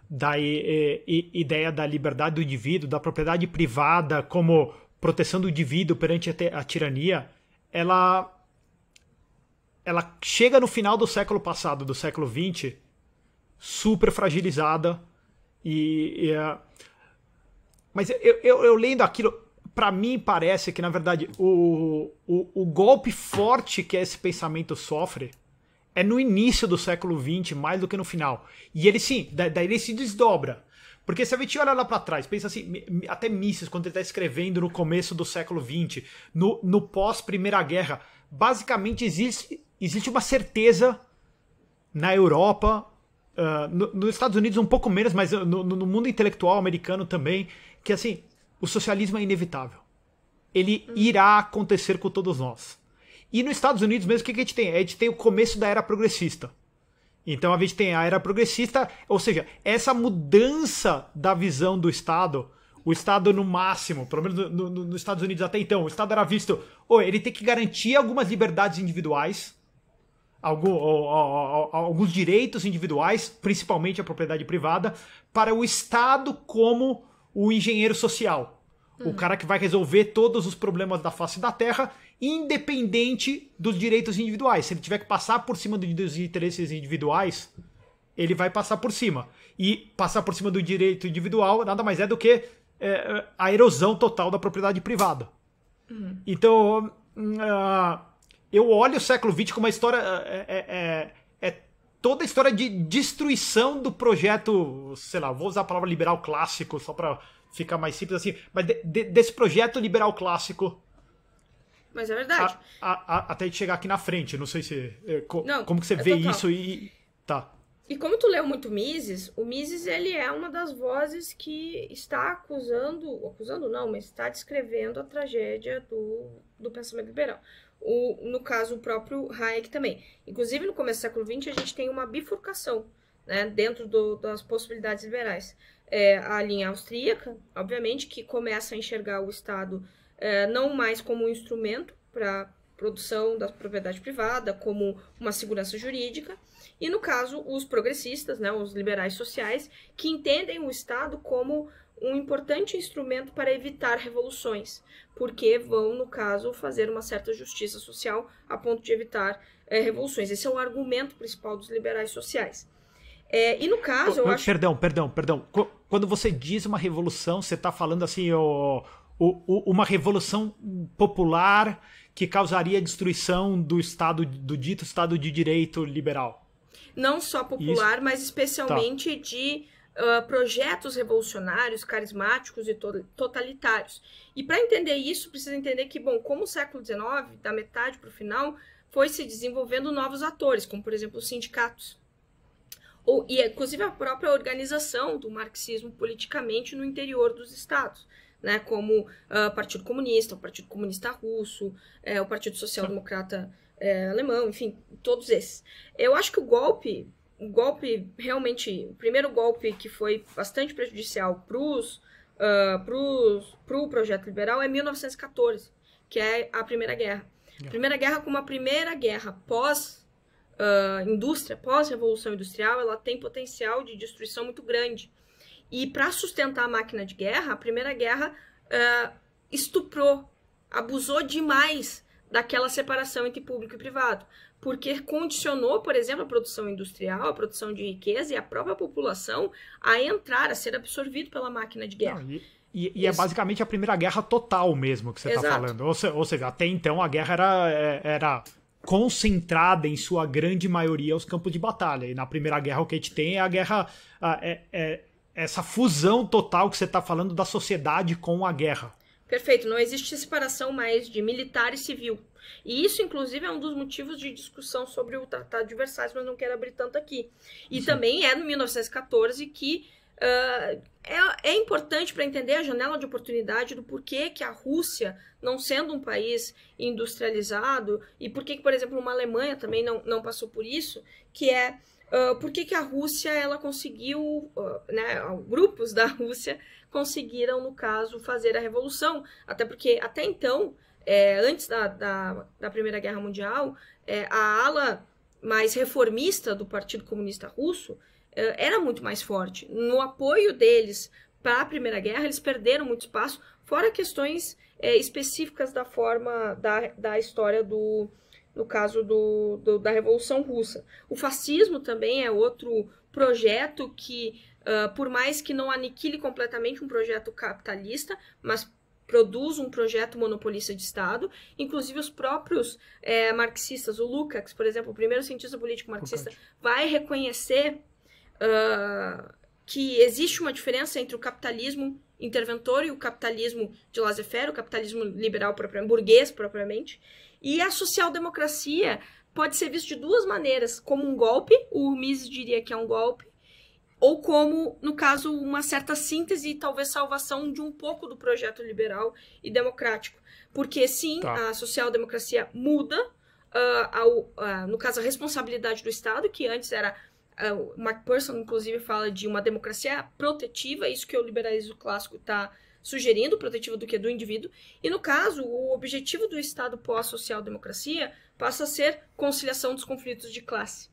da ideia da liberdade do indivíduo, da propriedade privada como proteção do indivíduo perante a tirania, ela chega no final do século passado, do século XX, super fragilizada. Mas eu lendo aquilo, para mim parece que, na verdade, o golpe forte que esse pensamento sofre é no início do século XX, mais do que no final. E ele, sim, daí ele se desdobra. Porque se a gente olha lá para trás, pensa assim, até Mises, quando ele está escrevendo no começo do século XX, no pós-Primeira Guerra, basicamente existe uma certeza na Europa, nos Estados Unidos um pouco menos, mas no mundo intelectual americano também, que assim, o socialismo é inevitável. Ele irá acontecer com todos nós. E nos Estados Unidos mesmo, o que a gente tem? A gente tem o começo da era progressista. Então a gente tem a era progressista, ou seja, essa mudança da visão do Estado, o Estado no máximo, pelo menos nos Estados Unidos até então, o Estado era visto, ele tem que garantir algumas liberdades individuais, alguns direitos individuais, principalmente a propriedade privada, para o Estado como o engenheiro social. O cara que vai resolver todos os problemas da face da Terra, independente dos direitos individuais. Se ele tiver que passar por cima dos interesses individuais, ele vai passar por cima. E passar por cima do direito individual nada mais é do que a erosão total da propriedade privada. Então, eu olho o século XX como uma história... toda a história de destruição do projeto, sei lá, vou usar a palavra liberal clássico, só para ficar mais simples assim, mas desse projeto liberal clássico Mas é verdade. Até de chegar aqui na frente, não sei se... Não, como que você vê total. isso e... Tá. E como tu leu muito Mises, o Mises ele é uma das vozes que está acusando não, mas está descrevendo a tragédia do pensamento liberal. No caso, o próprio Hayek também. Inclusive, no começo do século XX, a gente tem uma bifurcação, né, dentro das possibilidades liberais. A linha austríaca, obviamente, que começa a enxergar o Estado não mais como um instrumento para produção da propriedade privada, como uma segurança jurídica, e no caso os progressistas, né, os liberais sociais, que entendem o Estado como um importante instrumento para evitar revoluções, porque vão, no caso, fazer uma certa justiça social a ponto de evitar revoluções. Esse é o argumento principal dos liberais sociais. E no caso, eu acho... Perdão. Quando você diz uma revolução, você está falando assim, uma revolução popular que causaria a destruição do Estado, do dito Estado de Direito liberal. Não só popular, Isso. mas especialmente de projetos revolucionários, carismáticos e totalitários. E para entender isso, precisa entender que, bom, como o século XIX, da metade para o final, foi se desenvolvendo novos atores, como, por exemplo, os sindicatos. E, inclusive, a própria organização do marxismo politicamente no interior dos estados, né, como o Partido Comunista, o Partido Comunista Russo, o Partido Social Democrata alemão, enfim, todos esses. Eu acho que o golpe realmente, o primeiro golpe que foi bastante prejudicial pro projeto liberal é 1914, que é a Primeira Guerra. A Primeira Guerra, como a primeira guerra pós-indústria, pós-revolução industrial, ela tem potencial de destruição muito grande. E para sustentar a máquina de guerra, a Primeira Guerra estuprou, abusou demais daquela separação entre público e privado, porque condicionou, por exemplo, a produção industrial, a produção de riqueza e a própria população a ser absorvido pela máquina de guerra. Não, e é basicamente a Primeira Guerra total mesmo que você está falando. Ou seja, até então a guerra era concentrada em sua grande maioria aos campos de batalha. E na Primeira Guerra o que a gente tem é a guerra... essa fusão total que você está falando da sociedade com a guerra. Perfeito, não existe separação mais de militar e civil. E isso, inclusive, é um dos motivos de discussão sobre o Tratado de Versalhes, mas não quero abrir tanto aqui. E Sim. Também é no 1914 que é importante para entender a janela de oportunidade do porquê que a Rússia, não sendo um país industrializado, e porquê que, por exemplo, uma Alemanha também não passou por isso, que é... por que a Rússia ela conseguiu, né, grupos da Rússia conseguiram, no caso, fazer a revolução. Até porque, até então, antes da Primeira Guerra Mundial, a ala mais reformista do Partido Comunista Russo era muito mais forte. No apoio deles para a Primeira Guerra, eles perderam muito espaço, fora questões específicas da forma da história no caso da Revolução Russa. O fascismo também é outro projeto que, por mais que não aniquile completamente um projeto capitalista, mas produz um projeto monopolista de Estado. Inclusive os próprios marxistas, o Lukács, por exemplo, o primeiro cientista político marxista, vai reconhecer que existe uma diferença entre o capitalismo interventor e o capitalismo de laissez-faire, o capitalismo liberal burguês propriamente. E a social-democracia pode ser vista de duas maneiras, como um golpe, o Mises diria que é um golpe, ou como, no caso, uma certa síntese e talvez salvação de um pouco do projeto liberal e democrático. Porque, sim, a social-democracia muda, no caso, a responsabilidade do Estado, que antes era... o McPherson, inclusive, fala de uma democracia protetiva, isso que o liberalismo clássico está sugerindo, protetiva do que do indivíduo, e no caso, o objetivo do Estado pós-social-democracia passa a ser conciliação dos conflitos de classe.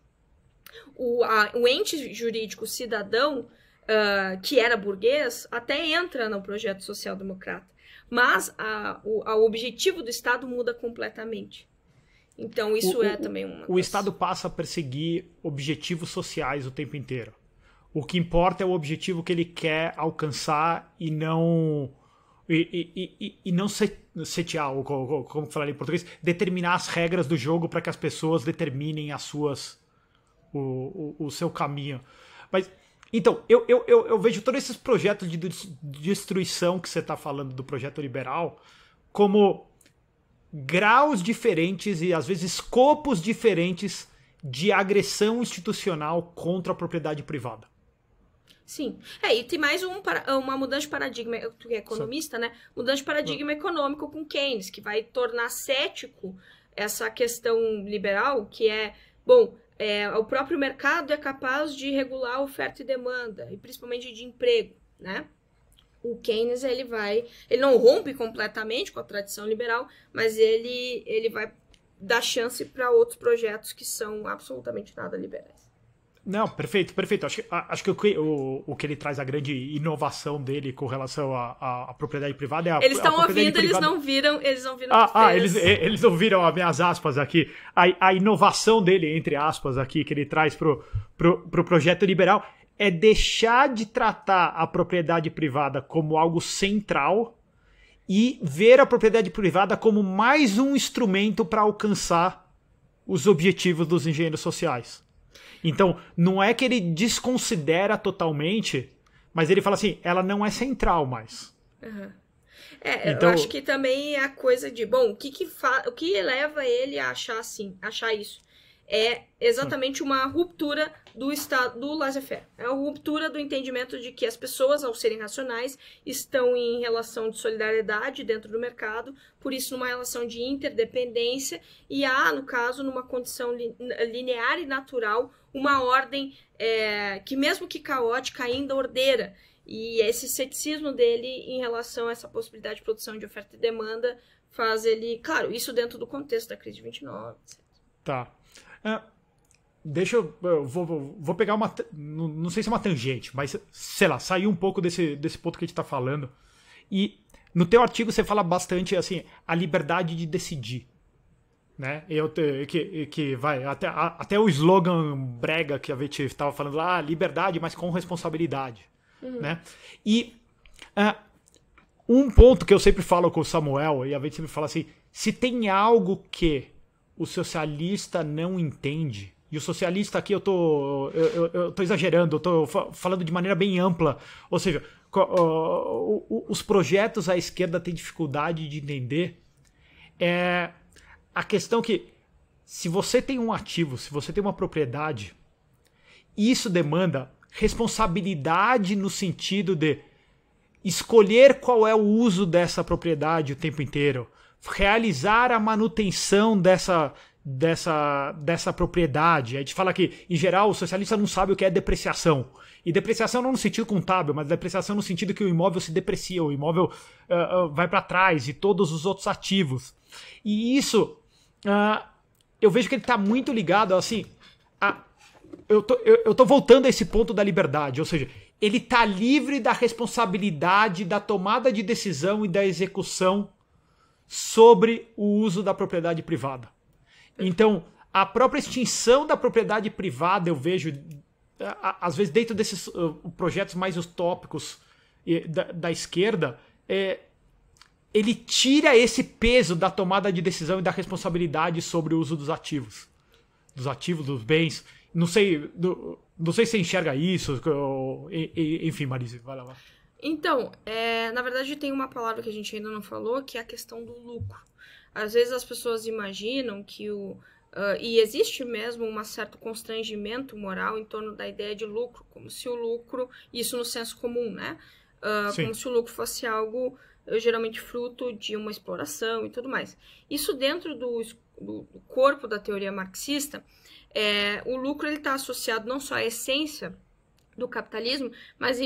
O ente jurídico cidadão, que era burguês, até entra no projeto social-democrata, mas o objetivo do Estado muda completamente. Então, isso também uma... O Estado passa a perseguir objetivos sociais o tempo inteiro. O que importa é o objetivo que ele quer alcançar e não setear, como falaria em português, determinar as regras do jogo para que as pessoas determinem o seu caminho. Mas, então, eu vejo todos esses projetos de destruição que você está falando do projeto liberal como graus diferentes e às vezes escopos diferentes de agressão institucional contra a propriedade privada. Sim. E tem mais uma mudança de paradigma, tu que é economista, né? Mudança de paradigma econômico com Keynes, que vai tornar cético essa questão liberal, que é, bom, o próprio mercado é capaz de regular a oferta e demanda, e principalmente de emprego, né? O Keynes, ele não rompe completamente com a tradição liberal, mas ele vai dar chance para outros projetos que são absolutamente nada liberais. Não, perfeito. Acho que o que ele traz, a grande inovação dele com relação à propriedade privada é a Eles estão ouvindo, privada... eles não viram eles não viram as minhas aspas aqui. A inovação dele, entre aspas, aqui, que ele traz pro projeto liberal é deixar de tratar a propriedade privada como algo central e ver a propriedade privada como mais um instrumento para alcançar os objetivos dos engenheiros sociais. Então, não é que ele desconsidera totalmente, mas ele fala assim, ela não é central mais. Uhum. Então, eu acho que também é a coisa de, bom, o que leva ele a achar isso? É exatamente uma ruptura do estado do laissez-faire. É a ruptura do entendimento de que as pessoas, ao serem racionais, estão em relação de solidariedade dentro do mercado, por isso numa relação de interdependência, e há, no caso, numa condição linear e natural, uma ordem que, mesmo que caótica, ainda ordeira. E esse ceticismo dele em relação a essa possibilidade de produção de oferta e demanda faz ele... Claro, isso dentro do contexto da crise de 29, etc. Tá. Deixa eu vou pegar uma... Não sei se é uma tangente, mas, sei lá, sair um pouco desse ponto que a gente está falando. E no teu artigo você fala bastante, assim, a liberdade de decidir. Né? Que vai até o slogan brega que a gente estava falando lá, liberdade, mas com responsabilidade. Uhum. Né? E um ponto que eu sempre falo com o Samuel, e a gente sempre fala assim, se tem algo que o socialista não entende, e o socialista aqui eu tô exagerando, eu tô falando de maneira bem ampla, ou seja, os projetos à esquerda têm dificuldade de entender a questão que se você tem um ativo, se você tem uma propriedade, isso demanda responsabilidade no sentido de escolher qual é o uso dessa propriedade o tempo inteiro, realizar a manutenção dessa propriedade. A gente fala que, em geral, o socialista não sabe o que é depreciação. E depreciação não no sentido contábil, mas depreciação no sentido que o imóvel se deprecia, o imóvel vai para trás e todos os outros ativos. E isso, eu vejo que ele está muito ligado, assim, eu tô voltando a esse ponto da liberdade, ou seja, ele está livre da responsabilidade da tomada de decisão e da execução sobre o uso da propriedade privada. Então, a própria extinção da propriedade privada, eu vejo, às vezes dentro desses projetos mais utópicos da esquerda, ele tira esse peso da tomada de decisão e da responsabilidade sobre o uso dos ativos, dos bens. Não sei se você enxerga isso, enfim, Marise, vai lá. Então, na verdade tem uma palavra que a gente ainda não falou, que é a questão do lucro. Às vezes as pessoas imaginam que e existe mesmo um certo constrangimento moral em torno da ideia de lucro, como se o lucro, isso no senso comum, né? Como se o lucro fosse algo geralmente fruto de uma exploração e tudo mais. Isso dentro do corpo da teoria marxista, o lucro está associado não só à essência do capitalismo, mas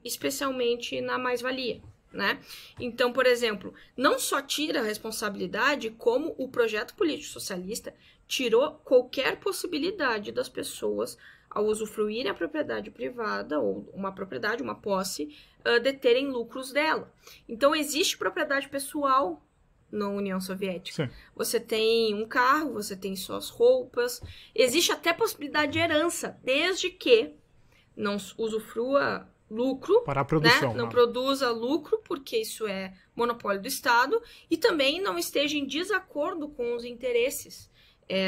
especialmente na mais-valia, né? Então, por exemplo, não só tira a responsabilidade, como o projeto político socialista tirou qualquer possibilidade das pessoas, ao usufruírem a propriedade privada, ou uma propriedade, uma posse, de terem lucros dela. Então, existe propriedade pessoal na União Soviética. Sim. Você tem um carro, você tem suas roupas, existe até possibilidade de herança, desde que não usufrua lucro, para a produção, né? Não produza lucro, porque isso é monopólio do Estado, e também não esteja em desacordo com os interesses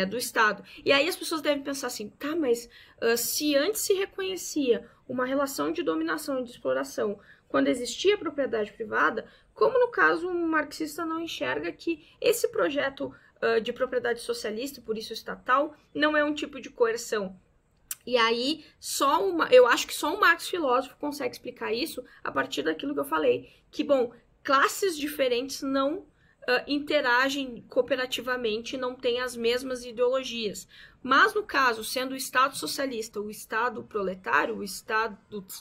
do Estado. E aí as pessoas devem pensar assim, tá, mas se antes se reconhecia uma relação de dominação e de exploração, quando existia propriedade privada, como no caso um marxista não enxerga que esse projeto de propriedade socialista, por isso estatal, não é um tipo de coerção. E aí, eu acho que só um Marx filósofo consegue explicar isso a partir daquilo que eu falei. Que, bom, classes diferentes não interagem cooperativamente, não têm as mesmas ideologias. Mas, no caso, sendo o Estado socialista, o Estado proletário, o Estado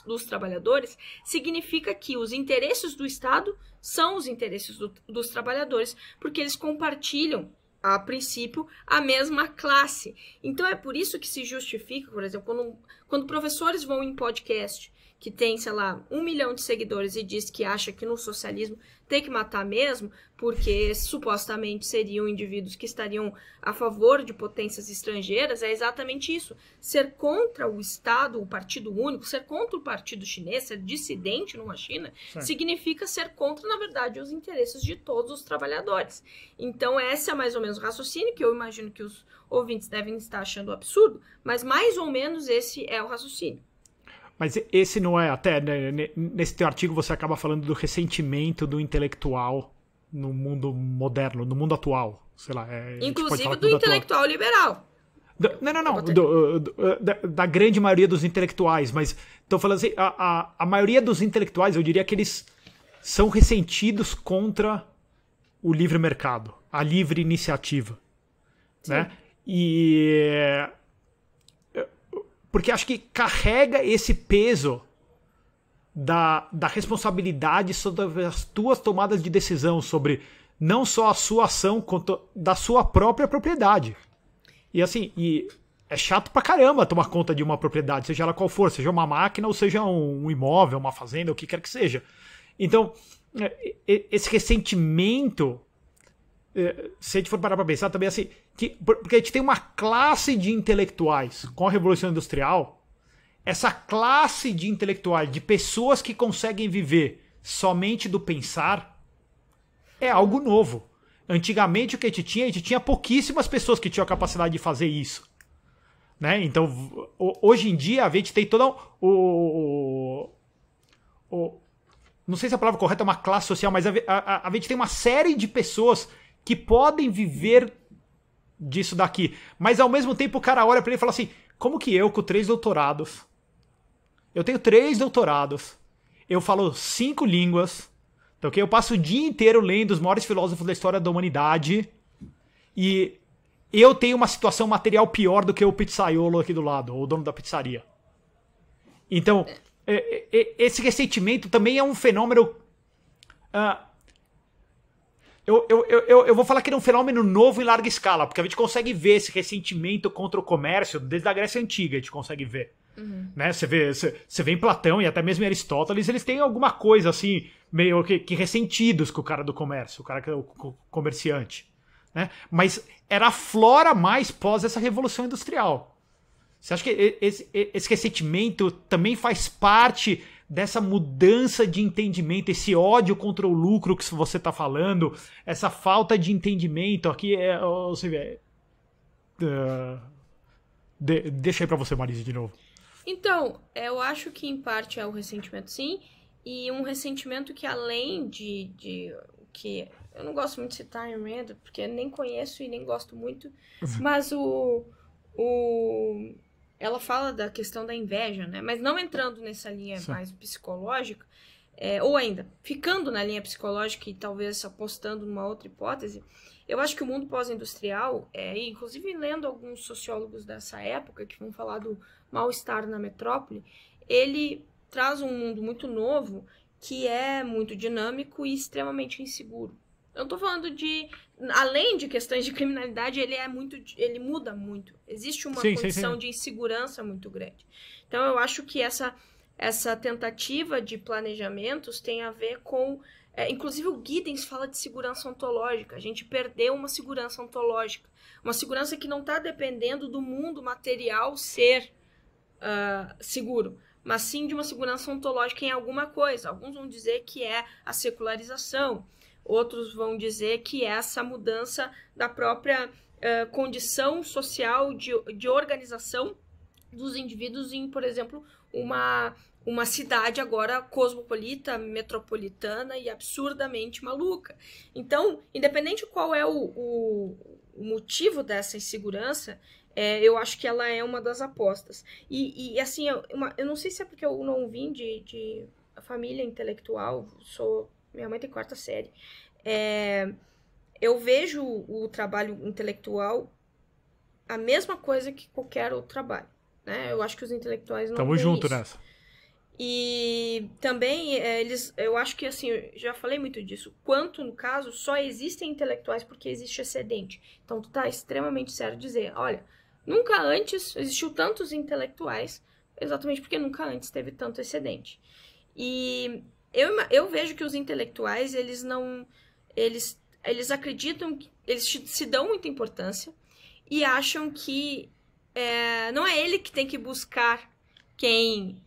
dos trabalhadores, significa que os interesses do Estado são os interesses dos trabalhadores, porque eles compartilham, a princípio, a mesma classe. Então, é por isso que se justifica, por exemplo, quando professores vão em podcast que tem, sei lá, 1 milhão de seguidores e diz que acha que no socialismo tem que matar mesmo, porque supostamente seriam indivíduos que estariam a favor de potências estrangeiras, é exatamente isso. Ser contra o Estado, o Partido Único, ser contra o Partido Chinês, ser dissidente numa China, sim, significa ser contra, na verdade, os interesses de todos os trabalhadores. Então, esse é mais ou menos o raciocínio, que eu imagino que os ouvintes devem estar achando absurdo, mas mais ou menos esse é o raciocínio. Mas esse não é, até nesse teu artigo você acaba falando do ressentimento do intelectual no mundo moderno, no mundo atual, sei lá. Inclusive do intelectual liberal. Da grande maioria dos intelectuais, mas estou falando assim, a maioria dos intelectuais, eu diria que eles são ressentidos contra o livre mercado, a livre iniciativa, né? Porque acho que carrega esse peso da responsabilidade sobre as tuas tomadas de decisão, sobre não só a sua ação, quanto da sua própria propriedade. E assim, é chato pra caramba tomar conta de uma propriedade, seja ela qual for, seja uma máquina ou seja um imóvel, uma fazenda, o que quer que seja. Então, esse ressentimento, se a gente for parar pra pensar também assim, porque a gente tem uma classe de intelectuais com a Revolução Industrial, essa classe de intelectuais, de pessoas que conseguem viver somente do pensar, é algo novo. Antigamente o que a gente tinha pouquíssimas pessoas que tinham a capacidade de fazer isso, né? Então, hoje em dia a gente tem toda não sei se a palavra correta é uma classe social, mas a gente tem uma série de pessoas que podem viver disso daqui. Mas ao mesmo tempo o cara olha pra ele e fala assim, como que eu com 3 doutorados, eu tenho 3 doutorados, eu falo 5 línguas, então, eu passo o dia inteiro lendo os maiores filósofos da história da humanidade e eu tenho uma situação material pior do que o pizzaiolo aqui do lado, ou o dono da pizzaria. Então, esse ressentimento também é um fenômeno... Eu vou falar que é um fenômeno novo em larga escala, porque a gente consegue ver esse ressentimento contra o comércio desde a Grécia Antiga, a gente consegue ver. Uhum. Né? Você vê em Platão e até mesmo em Aristóteles, eles têm alguma coisa assim, meio que ressentidos com o cara do comércio, o cara que é o comerciante. Né? Mas era a flora mais pós essa Revolução Industrial. Você acha que esse ressentimento também faz parte dessa mudança de entendimento, esse ódio contra o lucro que você está falando, essa falta de entendimento aqui, você vê... deixa aí para você, Marisa, de novo. Então, eu acho que em parte é o ressentimento, sim, e um ressentimento que além de que eu não gosto muito de citar Ayn Rand, porque eu nem conheço e nem gosto muito, mas ela fala da questão da inveja, né? Mas não entrando nessa linha mais psicológica, ou ainda, ficando na linha psicológica e talvez apostando numa outra hipótese, eu acho que o mundo pós-industrial, inclusive lendo alguns sociólogos dessa época que vão falar do mal-estar na metrópole, ele traz um mundo muito novo que é muito dinâmico e extremamente inseguro. Eu não tô falando além de questões de criminalidade, ele muda muito. Existe uma condição de insegurança muito grande. Então eu acho que essa tentativa de planejamentos tem a ver com... inclusive o Giddens fala de segurança ontológica. A gente perdeu uma segurança ontológica. Uma segurança que não está dependendo do mundo material ser seguro, mas sim de uma segurança ontológica em alguma coisa. Alguns vão dizer que é a secularização, outros vão dizer que é essa mudança da própria condição social de organização dos indivíduos em, por exemplo, uma cidade agora cosmopolita, metropolitana e absurdamente maluca. Então, independente qual é o motivo dessa insegurança, eu acho que ela é uma das apostas. E assim, eu não sei se é porque eu não vim de família intelectual, minha mãe tem 4ª série. Eu vejo o trabalho intelectual a mesma coisa que qualquer outro trabalho, né? Eu acho que os intelectuais não Tamo têm junto isso. nessa. E também, eu acho que, assim, eu já falei muito disso, quanto, no caso, só existem intelectuais porque existe excedente. Então, tu tá extremamente sério dizer, olha, nunca antes existiu tantos intelectuais, exatamente porque nunca antes teve tanto excedente. E eu vejo que os intelectuais, eles acreditam, eles se dão muita importância e acham que não é ele que tem que buscar quem,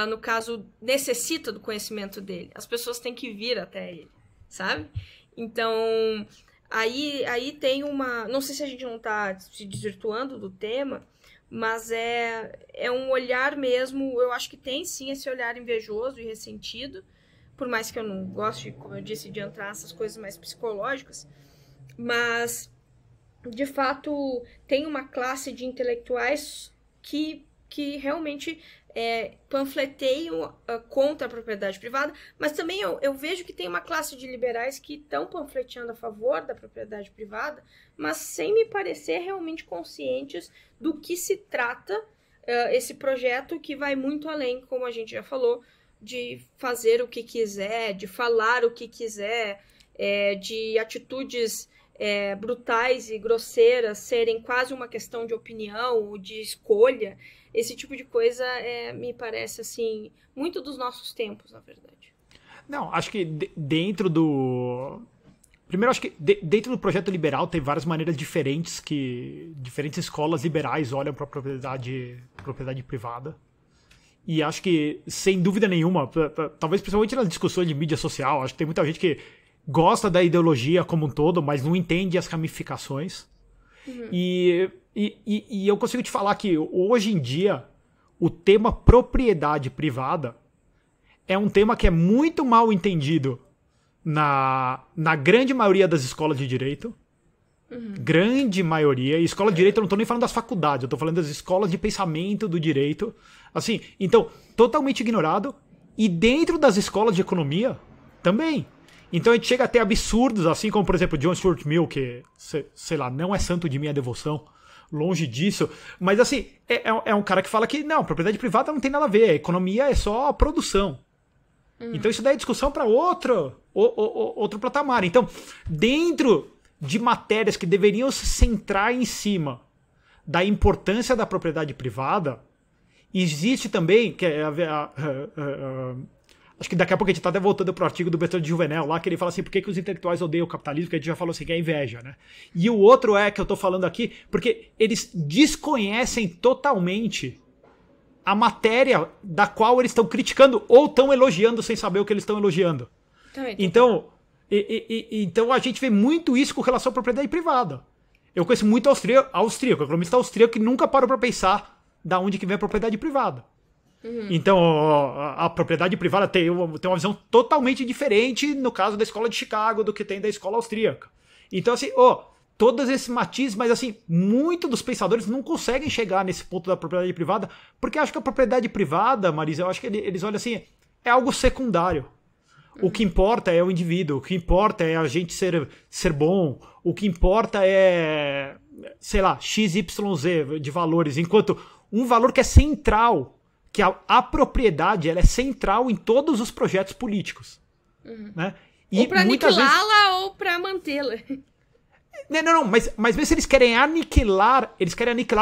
no caso, necessita do conhecimento dele. As pessoas têm que vir até ele, sabe? Então, aí tem uma... Não sei se a gente não está se desvirtuando do tema, mas é um olhar mesmo... Eu acho que tem, sim, esse olhar invejoso e ressentido, por mais que eu não goste, como eu disse, de entrar nessas coisas mais psicológicas, mas, de fato, tem uma classe de intelectuais que realmente panfleteiam contra a propriedade privada, mas também eu vejo que tem uma classe de liberais que estão panfleteando a favor da propriedade privada, mas sem me parecer realmente conscientes do que se trata esse projeto, que vai muito além, como a gente já falou, de fazer o que quiser, de falar o que quiser, de atitudes brutais e grosseiras serem quase uma questão de opinião ou de escolha. Esse tipo de coisa me parece, assim, muito dos nossos tempos, na verdade. Não, acho que dentro do... Primeiro, acho que dentro do projeto liberal tem várias maneiras diferentes que diferentes escolas liberais olham para a propriedade privada. E acho que, sem dúvida nenhuma, talvez principalmente nas discussões de mídia social, acho que tem muita gente que gosta da ideologia como um todo, mas não entende as ramificações. Uhum. E eu consigo te falar que, hoje em dia, o tema propriedade privada é um tema que é muito mal entendido na grande maioria das escolas de direito. Uhum. Grande maioria. E escola de direito, eu não estou nem falando das faculdades, eu estou falando das escolas de pensamento do direito. Assim, então, totalmente ignorado. E dentro das escolas de economia, também. Então a gente chega até absurdos, assim como, por exemplo, John Stuart Mill, que, sei lá, não é santo de minha devoção, longe disso. Mas, assim, é um cara que fala que, não, propriedade privada não tem nada a ver, a economia é só a produção. Então isso daí é discussão para outro patamar. Então, dentro de matérias que deveriam se centrar em cima da importância da propriedade privada, existe também, que acho que daqui a pouco a gente está até voltando para o artigo do Bertrand de Juvenel, lá que ele fala assim, por que os intelectuais odeiam o capitalismo, que a gente já falou assim, que é inveja, né? E o outro que eu estou falando aqui, porque eles desconhecem totalmente a matéria da qual eles estão criticando ou estão elogiando sem saber o que eles estão elogiando. Então, então a gente vê muito isso com relação à propriedade privada. Eu conheço muito austríaco, economista austríaco que nunca parou para pensar da onde que vem a propriedade privada. Uhum. Então, a propriedade privada tem uma visão totalmente diferente no caso da escola de Chicago do que tem da escola austríaca. Então, assim, todos esses matizes, mas assim, muitos dos pensadores não conseguem chegar nesse ponto da propriedade privada, porque acho que a propriedade privada, Marisa, eu acho que eles olham assim, é algo secundário. O que importa é o indivíduo, o que importa é a gente ser bom, o que importa é, sei lá, XYZ de valores, enquanto um valor que é central, que a propriedade, ela é central em todos os projetos políticos. Uhum. Né? E ou para aniquilá-la ou para mantê-la. Não, mas mesmo se eles querem aniquilar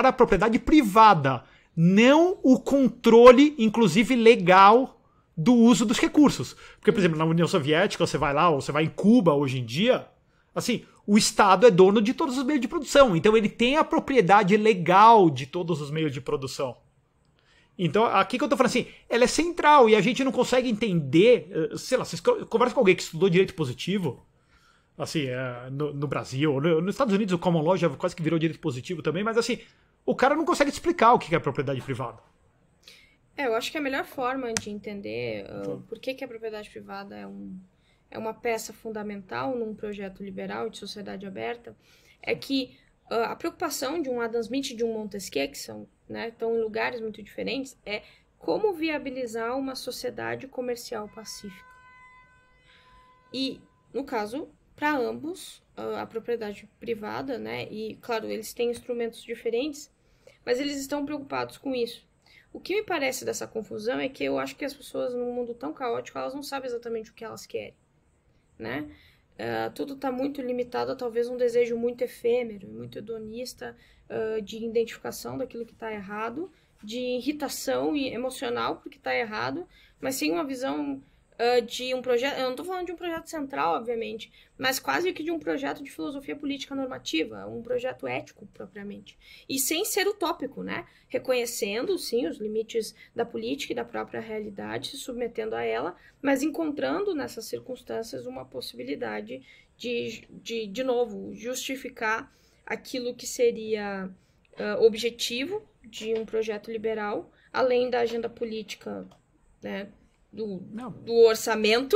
a propriedade privada, não o controle, inclusive legal, do uso dos recursos. Porque, por exemplo, na União Soviética, você vai lá, ou você vai em Cuba hoje em dia, assim, o Estado é dono de todos os meios de produção. Então ele tem a propriedade legal de todos os meios de produção. Então, aqui que eu tô falando assim, ela é central e a gente não consegue entender, sei lá, vocês conversam com alguém que estudou direito positivo, assim, no Brasil, nos Estados Unidos o common law já quase que virou direito positivo também, mas assim, o cara não consegue explicar o que é propriedade privada. Eu acho que a melhor forma de entender por que a propriedade privada é uma peça fundamental num projeto liberal de sociedade aberta é que a preocupação de um Adam Smith e de um Montesquieu, que são, né, estão em lugares muito diferentes, é como viabilizar uma sociedade comercial pacífica. E, no caso, para ambos, a propriedade privada, né, e, claro, eles têm instrumentos diferentes, mas eles estão preocupados com isso. O que me parece dessa confusão é que eu acho que as pessoas, num mundo tão caótico, elas não sabem exatamente o que elas querem, né? Tudo está muito limitado a talvez um desejo muito efêmero, muito hedonista, de identificação daquilo que está errado, de irritação emocional porque está errado, mas sem uma visão de um projeto. Eu não estou falando de um projeto central, obviamente, mas quase que de um projeto de filosofia política normativa, um projeto ético propriamente. E sem ser utópico, né? Reconhecendo, sim, os limites da política e da própria realidade, se submetendo a ela, mas encontrando nessas circunstâncias uma possibilidade de novo, justificar aquilo que seria objetivo de um projeto liberal, além da agenda política, né, do orçamento,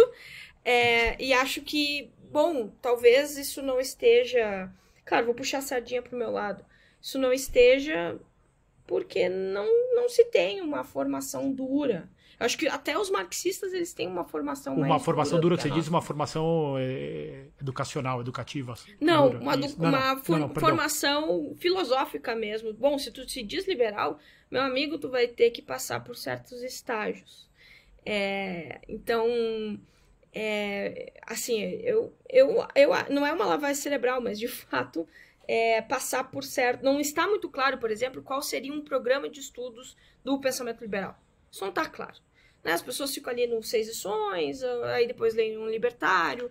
e acho que, bom, talvez isso não esteja... Claro, vou puxar a sardinha para o meu lado. Isso não esteja porque não se tem uma formação dura. Eu acho que até os marxistas, eles têm uma formação mais... Uma formação dura, que você diz, uma formação educacional, educativa? Não, uma formação filosófica mesmo. Bom, se tu se diz liberal, meu amigo, tu vai ter que passar por certos estágios. Então, assim, eu não é uma lavagem cerebral, mas de fato passar por certo... Não está muito claro, por exemplo, qual seria um programa de estudos do pensamento liberal. Isso não está claro. Né? As pessoas ficam ali no 6 lições, aí depois leem um libertário.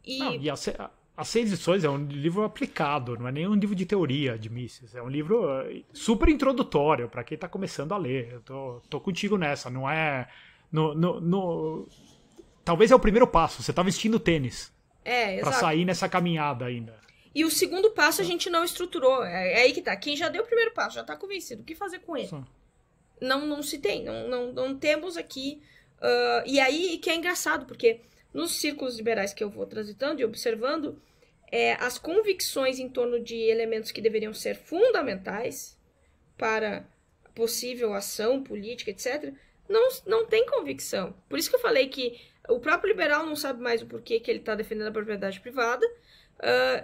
E as 6 lições é um livro aplicado, não é nem um livro de teoria de Mises. É um livro super introdutório para quem está começando a ler. Eu tô contigo nessa, não é... Talvez é o primeiro passo. Você tá vestindo tênis. Pra sair nessa caminhada ainda. E o segundo passo a gente não estruturou. É aí que tá. Quem já deu o primeiro passo, já tá convencido. O que fazer com ele? Não se tem. Não temos aqui. E aí que é engraçado, porque nos círculos liberais que eu vou transitando e observando, as convicções em torno de elementos que deveriam ser fundamentais para possível ação política, etc., não tem convicção. Por isso que eu falei que o próprio liberal não sabe mais o porquê que ele está defendendo a propriedade privada,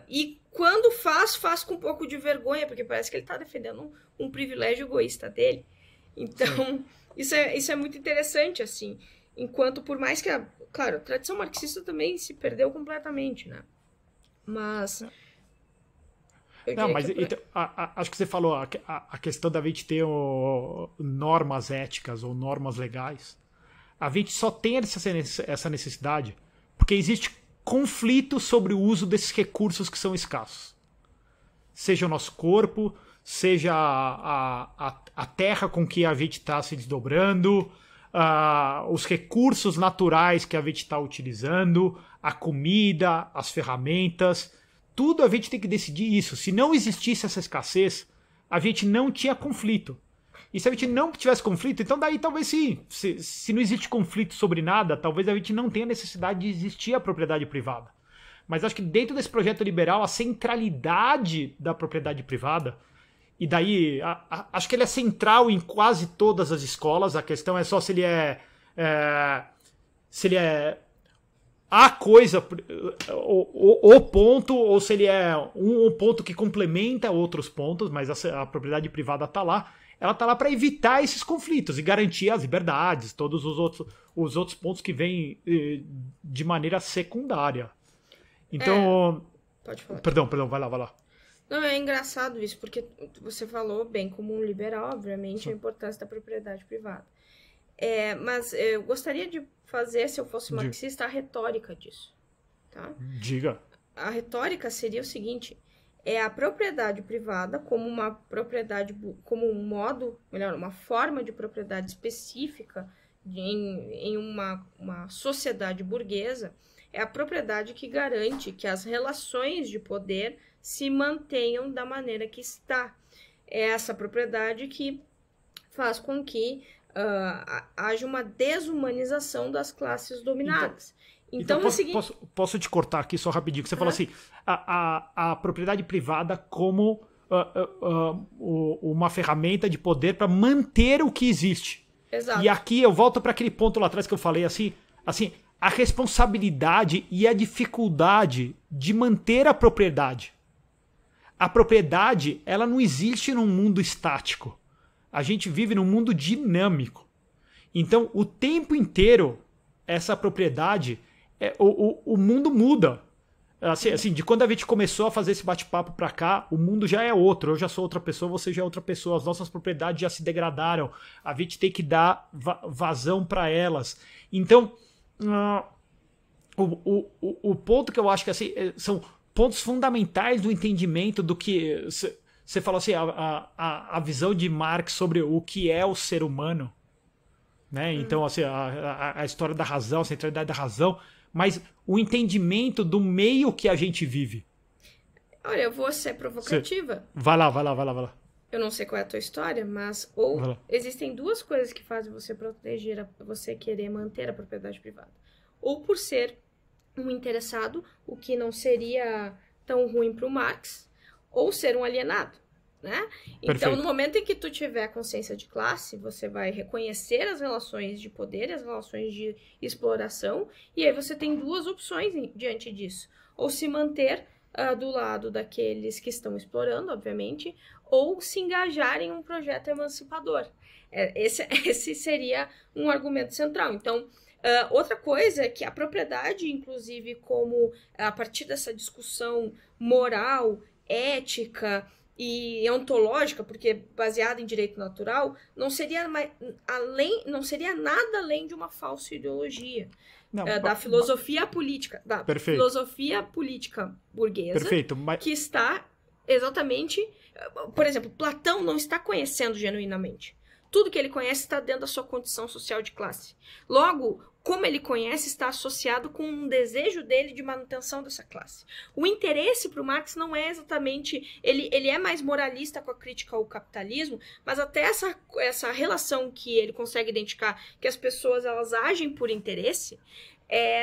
e quando faz com um pouco de vergonha, porque parece que ele está defendendo um privilégio egoísta dele. Então, isso é muito interessante, assim. Enquanto, por mais que, claro, a tradição marxista também se perdeu completamente, né? Mas... Então, acho que você falou a questão da gente ter normas éticas ou normas legais. A gente só tem essa necessidade porque existe conflito sobre o uso desses recursos que são escassos. Seja o nosso corpo, seja a terra com que a gente está se desdobrando, os recursos naturais que a gente está utilizando, a comida, as ferramentas... Tudo a gente tem que decidir isso. Se não existisse essa escassez, a gente não tinha conflito. E se a gente não tivesse conflito, então daí talvez sim. Se não existe conflito sobre nada, talvez a gente não tenha necessidade de existir a propriedade privada. Mas acho que dentro desse projeto liberal, a centralidade da propriedade privada, e daí acho que ele é central em quase todas as escolas. A questão é só se ele é a coisa, o ponto, ou se ele é um ponto que complementa outros pontos, mas a propriedade privada está lá. Ela está lá para evitar esses conflitos e garantir as liberdades, todos os outros pontos que vêm de maneira secundária. Então... Pode falar. Perdão, vai lá. Não, é engraçado isso, porque você falou, bem como um liberal, obviamente, a importância da propriedade privada. Mas eu gostaria de fazer, se eu fosse marxista, a retórica disso. Tá? Diga. A retórica seria o seguinte: a propriedade privada como uma propriedade, como um modo, melhor, uma forma de propriedade específica em uma sociedade burguesa, é a propriedade que garante que as relações de poder se mantenham da maneira que está. É essa propriedade que faz com que haja uma desumanização das classes dominadas. Então posso te cortar aqui só rapidinho, que você falou assim, a propriedade privada como uma ferramenta de poder para manter o que existe. Exato. E aqui eu volto para aquele ponto lá atrás que eu falei assim, a responsabilidade e a dificuldade de manter a propriedade. A propriedade, ela não existe num mundo estático. A gente vive num mundo dinâmico. Então, o tempo inteiro, essa propriedade, o mundo muda. Assim, de quando a gente começou a fazer esse bate-papo pra cá, o mundo já é outro. Eu já sou outra pessoa, você já é outra pessoa. As nossas propriedades já se degradaram. A gente tem que dar vazão para elas. Então, o ponto que eu acho que assim, são pontos fundamentais do entendimento do que... Você falou assim, a visão de Marx sobre o que é o ser humano. Né? Então, assim, a história da razão, a centralidade da razão... Mas o entendimento do meio que a gente vive. Olha, eu vou ser provocativa. Vai lá. Eu não sei qual é a tua história, mas existem duas coisas que fazem você proteger, você querer manter a propriedade privada. Ou por ser um interessado, o que não seria tão ruim para o Marx, ou ser um alienado. Né? Então, no momento em que tu tiver consciência de classe, você vai reconhecer as relações de poder e as relações de exploração, e aí você tem duas opções diante disso. Ou se manter do lado daqueles que estão explorando, obviamente, ou se engajar em um projeto emancipador. Esse seria um argumento central. Então, outra coisa é que a propriedade, inclusive, como a partir dessa discussão moral, ética e ontológica, porque baseada em direito natural, não seria nada além de uma falsa ideologia da filosofia política, filosofia política burguesa, que está exatamente... Por exemplo, Platão não está conhecendo genuinamente. Tudo que ele conhece está dentro da sua condição social de classe. Logo, como ele conhece, está associado com um desejo dele de manutenção dessa classe. O interesse para o Marx não é exatamente... Ele é mais moralista com a crítica ao capitalismo, mas até essa relação que ele consegue identificar, que as pessoas elas agem por interesse,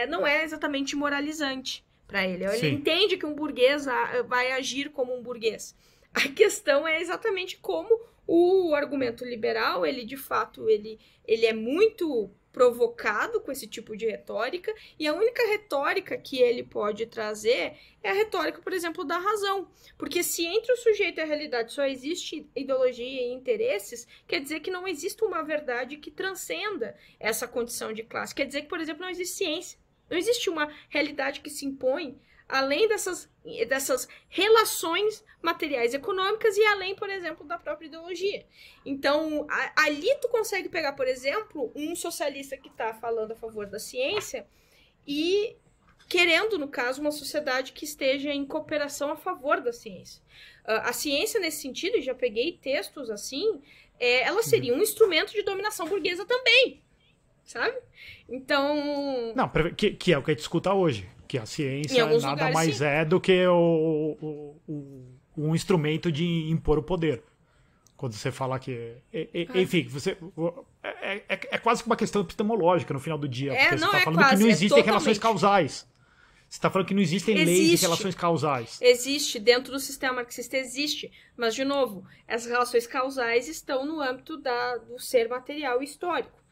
não é exatamente moralizante para ele. Ele entende que um burguês vai agir como um burguês. A questão é exatamente como o argumento liberal, ele de fato, ele é muito provocado com esse tipo de retórica, e a única retórica que ele pode trazer é a retórica, por exemplo, da razão. Porque se entre o sujeito e a realidade só existe ideologia e interesses, quer dizer que não existe uma verdade que transcenda essa condição de classe. Quer dizer que, por exemplo, não existe ciência. Não existe uma realidade que se impõe além dessas relações materiais econômicas e além, por exemplo, da própria ideologia. Então, ali tu consegue pegar, por exemplo, um socialista que está falando a favor da ciência e querendo, no caso, uma sociedade que esteja em cooperação a favor da ciência. A ciência, nesse sentido, e já peguei textos assim, ela seria um instrumento de dominação burguesa também, sabe? Então... Não, que é o que a gente escuta hoje. Que a ciência nada lugares, mais é do que um instrumento de impor o poder. Quando você fala que... Enfim, é quase que uma questão epistemológica no final do dia. Porque você está falando que não existem relações causais. Você está falando que não existem leis de relações causais. Existe, dentro do sistema marxista existe. Mas, de novo, essas relações causais estão no âmbito do ser material e histórico.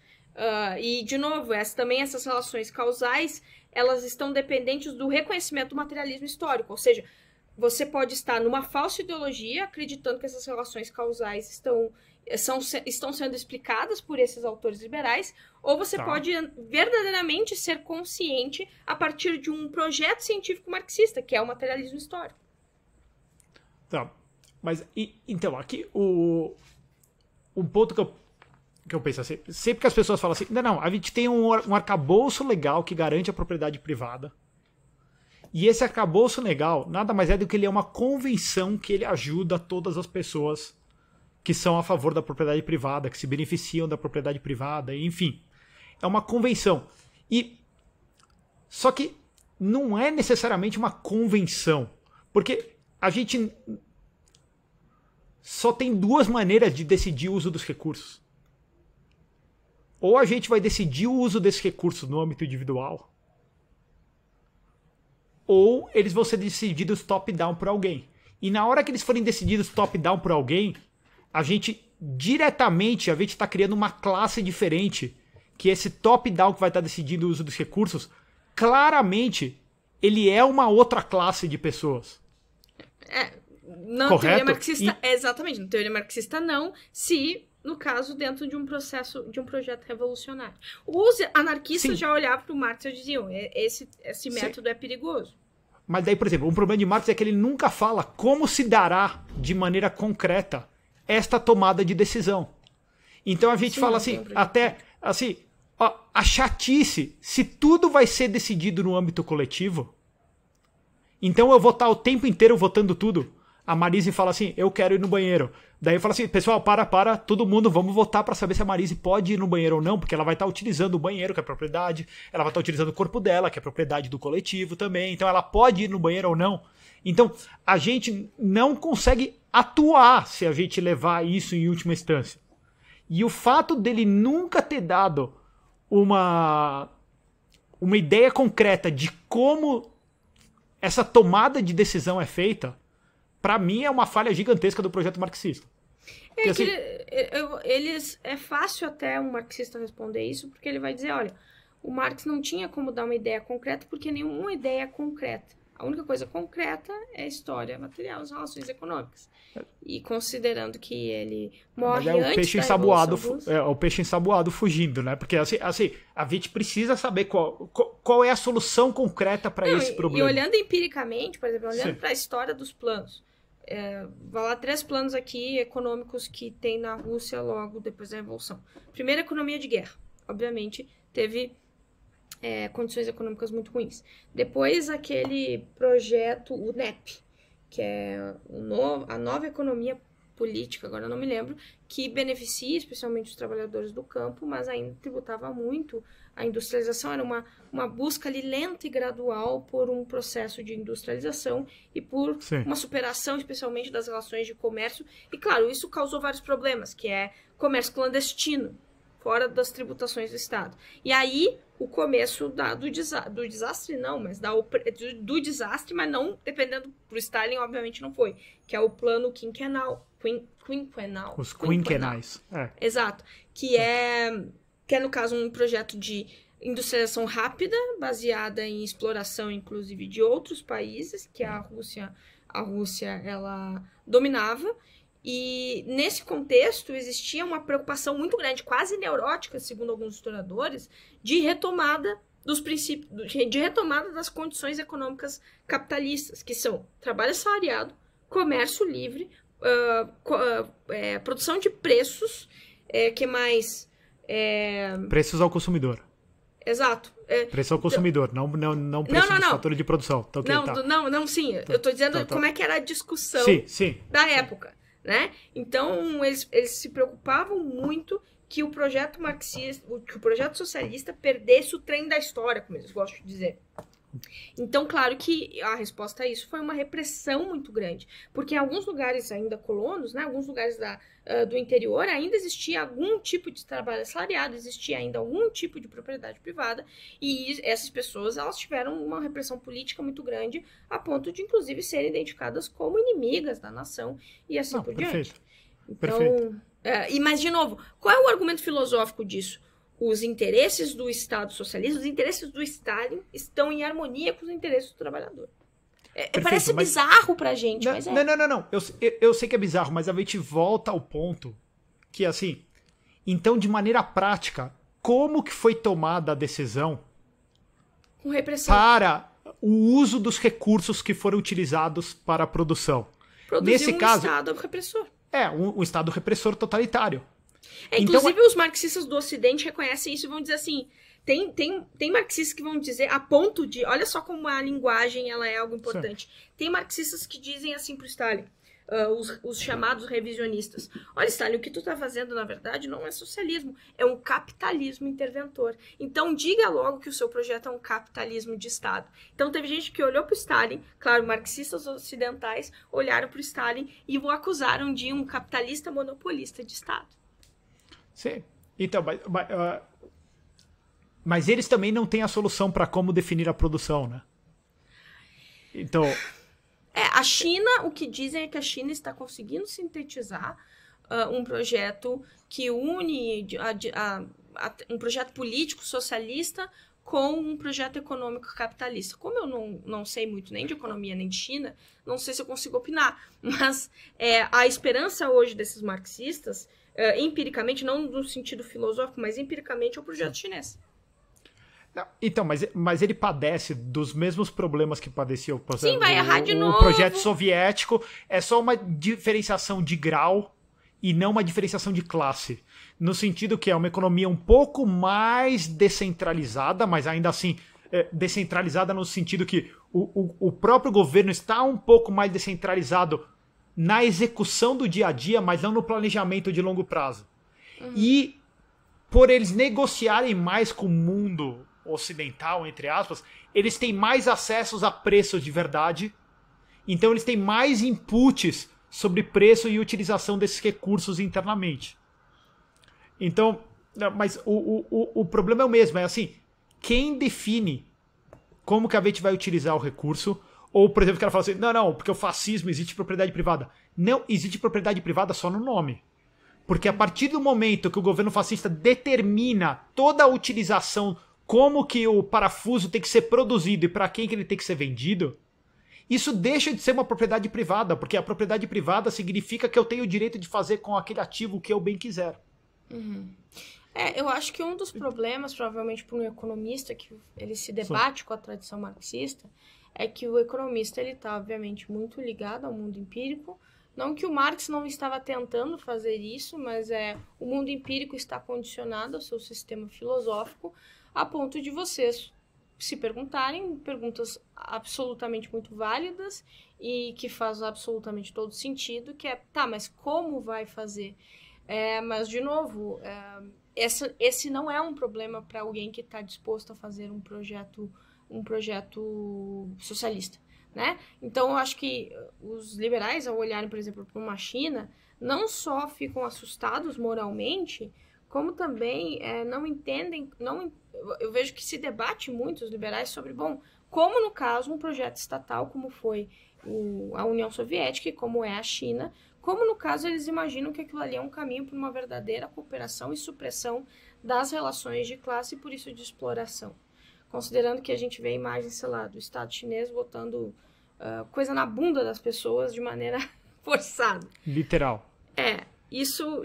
E, de novo, essas relações causais, elas estão dependentes do reconhecimento do materialismo histórico. Ou seja, você pode estar numa falsa ideologia, acreditando que essas relações causais estão sendo explicadas por esses autores liberais, ou você pode verdadeiramente ser consciente a partir de um projeto científico marxista, que é o materialismo histórico. Tá, mas então, aqui um ponto que eu penso assim, sempre que as pessoas falam assim, não, a gente tem um arcabouço legal que garante a propriedade privada, e esse arcabouço legal nada mais é do que ele é uma convenção que ele ajuda todas as pessoas que são a favor da propriedade privada, que se beneficiam da propriedade privada, enfim, é uma convenção. Só que não é necessariamente uma convenção, porque a gente só tem duas maneiras de decidir o uso dos recursos. ou a gente vai decidir o uso desses recursos no âmbito individual, ou eles vão ser decididos top-down por alguém. E na hora que eles forem decididos top-down por alguém, a gente está criando uma classe diferente, que esse top-down que vai estar decidindo o uso dos recursos, claramente, ele é uma outra classe de pessoas. Na teoria marxista, exatamente, na teoria marxista não, se, no caso, dentro de um projeto revolucionário. Os anarquistas já olhavam para o Marx e diziam, esse método é perigoso. Mas daí, por exemplo, um problema de Marx é que ele nunca fala como se dará de maneira concreta esta tomada de decisão. Então a gente fala assim, até assim, a chatice, se tudo vai ser decidido no âmbito coletivo, então eu vou estar o tempo inteiro votando tudo. A Marise fala assim, eu quero ir no banheiro. Daí eu falo assim, pessoal, para, todo mundo, vamos votar para saber se a Marise pode ir no banheiro ou não, porque ela vai estar utilizando o banheiro, que é propriedade, ela vai estar utilizando o corpo dela, que é propriedade do coletivo também, então ela pode ir no banheiro ou não. Então, a gente não consegue atuar se a gente levar isso em última instância. E o fato dele nunca ter dado uma ideia concreta de como essa tomada de decisão é feita, para mim é uma falha gigantesca do projeto marxista. Porque, assim, é fácil até um marxista responder isso, porque ele vai dizer, olha, o Marx não tinha como dar uma ideia concreta, porque nenhuma ideia é concreta. A única coisa concreta é a história material, as relações econômicas. E considerando que ele morre antes o peixe ensaboado fugindo, né? Porque assim, a gente precisa saber qual é a solução concreta para esse problema. E olhando empiricamente, por exemplo, olhando para a história dos planos, vai lá 3 planos aqui econômicos que tem na Rússia logo depois da Revolução. Primeiro, economia de guerra. Obviamente, teve condições econômicas muito ruins. Depois, aquele projeto, o NEP, que é a nova economia política, agora eu não me lembro, que beneficia especialmente os trabalhadores do campo, mas ainda tributava muito a industrialização. Era uma busca ali lenta e gradual por um processo de industrialização e por uma superação especialmente das relações de comércio. E claro, isso causou vários problemas, que é comércio clandestino, fora das tributações do Estado. E aí, o começo do desastre, não, mas do desastre, mas não, dependendo pro Stalin, obviamente não foi, que é o plano quinquenal. Os quinquenais. Exato. Que é, no caso, um projeto de industrialização rápida, baseada em exploração, inclusive, de outros países, que a Rússia ela dominava. E nesse contexto existia uma preocupação muito grande, quase neurótica, segundo alguns historiadores, de retomada dos princípios, de retomada das condições econômicas capitalistas, que são trabalho assalariado, comércio livre, produção de preços, que mais? Preços ao consumidor. Exato. Preço ao consumidor, não preço dos fatores de produção. Então, sim. Eu estou dizendo como é que era a discussão da época. Né? Então, eles se preocupavam muito que o projeto marxista, que o projeto socialista perdesse o trem da história, como eles gostam de dizer. Então, claro que a resposta a isso foi uma repressão muito grande, porque em alguns lugares ainda colonos, né, alguns lugares do interior, ainda existia algum tipo de trabalho assalariado, existia ainda algum tipo de propriedade privada, e essas pessoas elas tiveram uma repressão política muito grande, a ponto de, inclusive, serem identificadas como inimigas da nação, e assim por diante. Então, mas, de novo, qual é o argumento filosófico disso? Os interesses do Estado socialista, os interesses do Stalin estão em harmonia com os interesses do trabalhador. Parece bizarro pra gente, mas é. Não. Eu sei que é bizarro, mas a gente volta ao ponto que, assim, então, de maneira prática, como que foi tomada a decisão com repressão para o uso dos recursos que foram utilizados para a produção? Nesse caso, Estado repressor. Um Estado repressor totalitário. Inclusive, os marxistas do Ocidente reconhecem isso e vão dizer assim, tem marxistas que vão dizer, a ponto de, olha só como a linguagem ela é algo importante. Sim. Tem marxistas que dizem assim pro Stalin, os chamados revisionistas, olha, Stalin, o que tu tá fazendo, na verdade, não é socialismo, é um capitalismo interventor. Então, diga logo que o seu projeto é um capitalismo de Estado. Então, teve gente que olhou pro Stalin, claro, marxistas ocidentais olharam pro Stalin e o acusaram de um capitalista monopolista de Estado. Sim. Então, mas eles também não têm a solução para como definir a produção, né? Então... A China, o que dizem é que a China está conseguindo sintetizar um projeto que une um projeto político socialista com um projeto econômico capitalista. Como eu não sei muito nem de economia nem de China, não sei se eu consigo opinar, mas a esperança hoje desses marxistas, empiricamente, não no sentido filosófico, mas empiricamente, é o projeto chinês. Não, então, mas ele padece dos mesmos problemas que padecia Sim, vai errar de novo. O projeto soviético. É só uma diferenciação de grau e não uma diferenciação de classe. No sentido que é uma economia um pouco mais descentralizada, mas ainda assim descentralizada no sentido que o próprio governo está um pouco mais descentralizado na execução do dia a dia, mas não no planejamento de longo prazo. Uhum. E por eles negociarem mais com o mundo ocidental, entre aspas, eles têm mais acessos a preços de verdade, então eles têm mais inputs sobre preço e utilização desses recursos internamente. Então, mas o problema é o mesmo, é assim, quem define como que a gente vai utilizar o recurso, ou, por exemplo, o cara fala assim, não, porque o fascismo existe propriedade privada. Não, existe propriedade privada só no nome. Porque a partir do momento que o governo fascista determina toda a utilização, como que o parafuso tem que ser produzido e para quem que ele tem que ser vendido, isso deixa de ser uma propriedade privada, porque a propriedade privada significa que eu tenho o direito de fazer com aquele ativo o que eu bem quiser. Uhum. Eu acho que um dos problemas, provavelmente para um economista, que ele se debate com a tradição marxista, é que o economista ele está, obviamente, muito ligado ao mundo empírico. Não que o Marx não estava tentando fazer isso, mas o mundo empírico está condicionado ao seu sistema filosófico, a ponto de vocês se perguntarem perguntas absolutamente muito válidas e que faz absolutamente todo sentido, que mas como vai fazer? Mas, de novo, esse não é um problema para alguém que está disposto a fazer um projeto socialista. Né? Então, eu acho que os liberais, ao olharem, por exemplo, para uma China, não só ficam assustados moralmente, como também não entendem... eu vejo que se debate muito os liberais sobre, como no caso um projeto estatal, como foi a União Soviética e como é a China, como no caso eles imaginam que aquilo ali é um caminho para uma verdadeira cooperação e supressão das relações de classe e, por isso, de exploração. Considerando que a gente vê imagens, sei lá, do Estado chinês botando coisa na bunda das pessoas de maneira forçada. Literal. Isso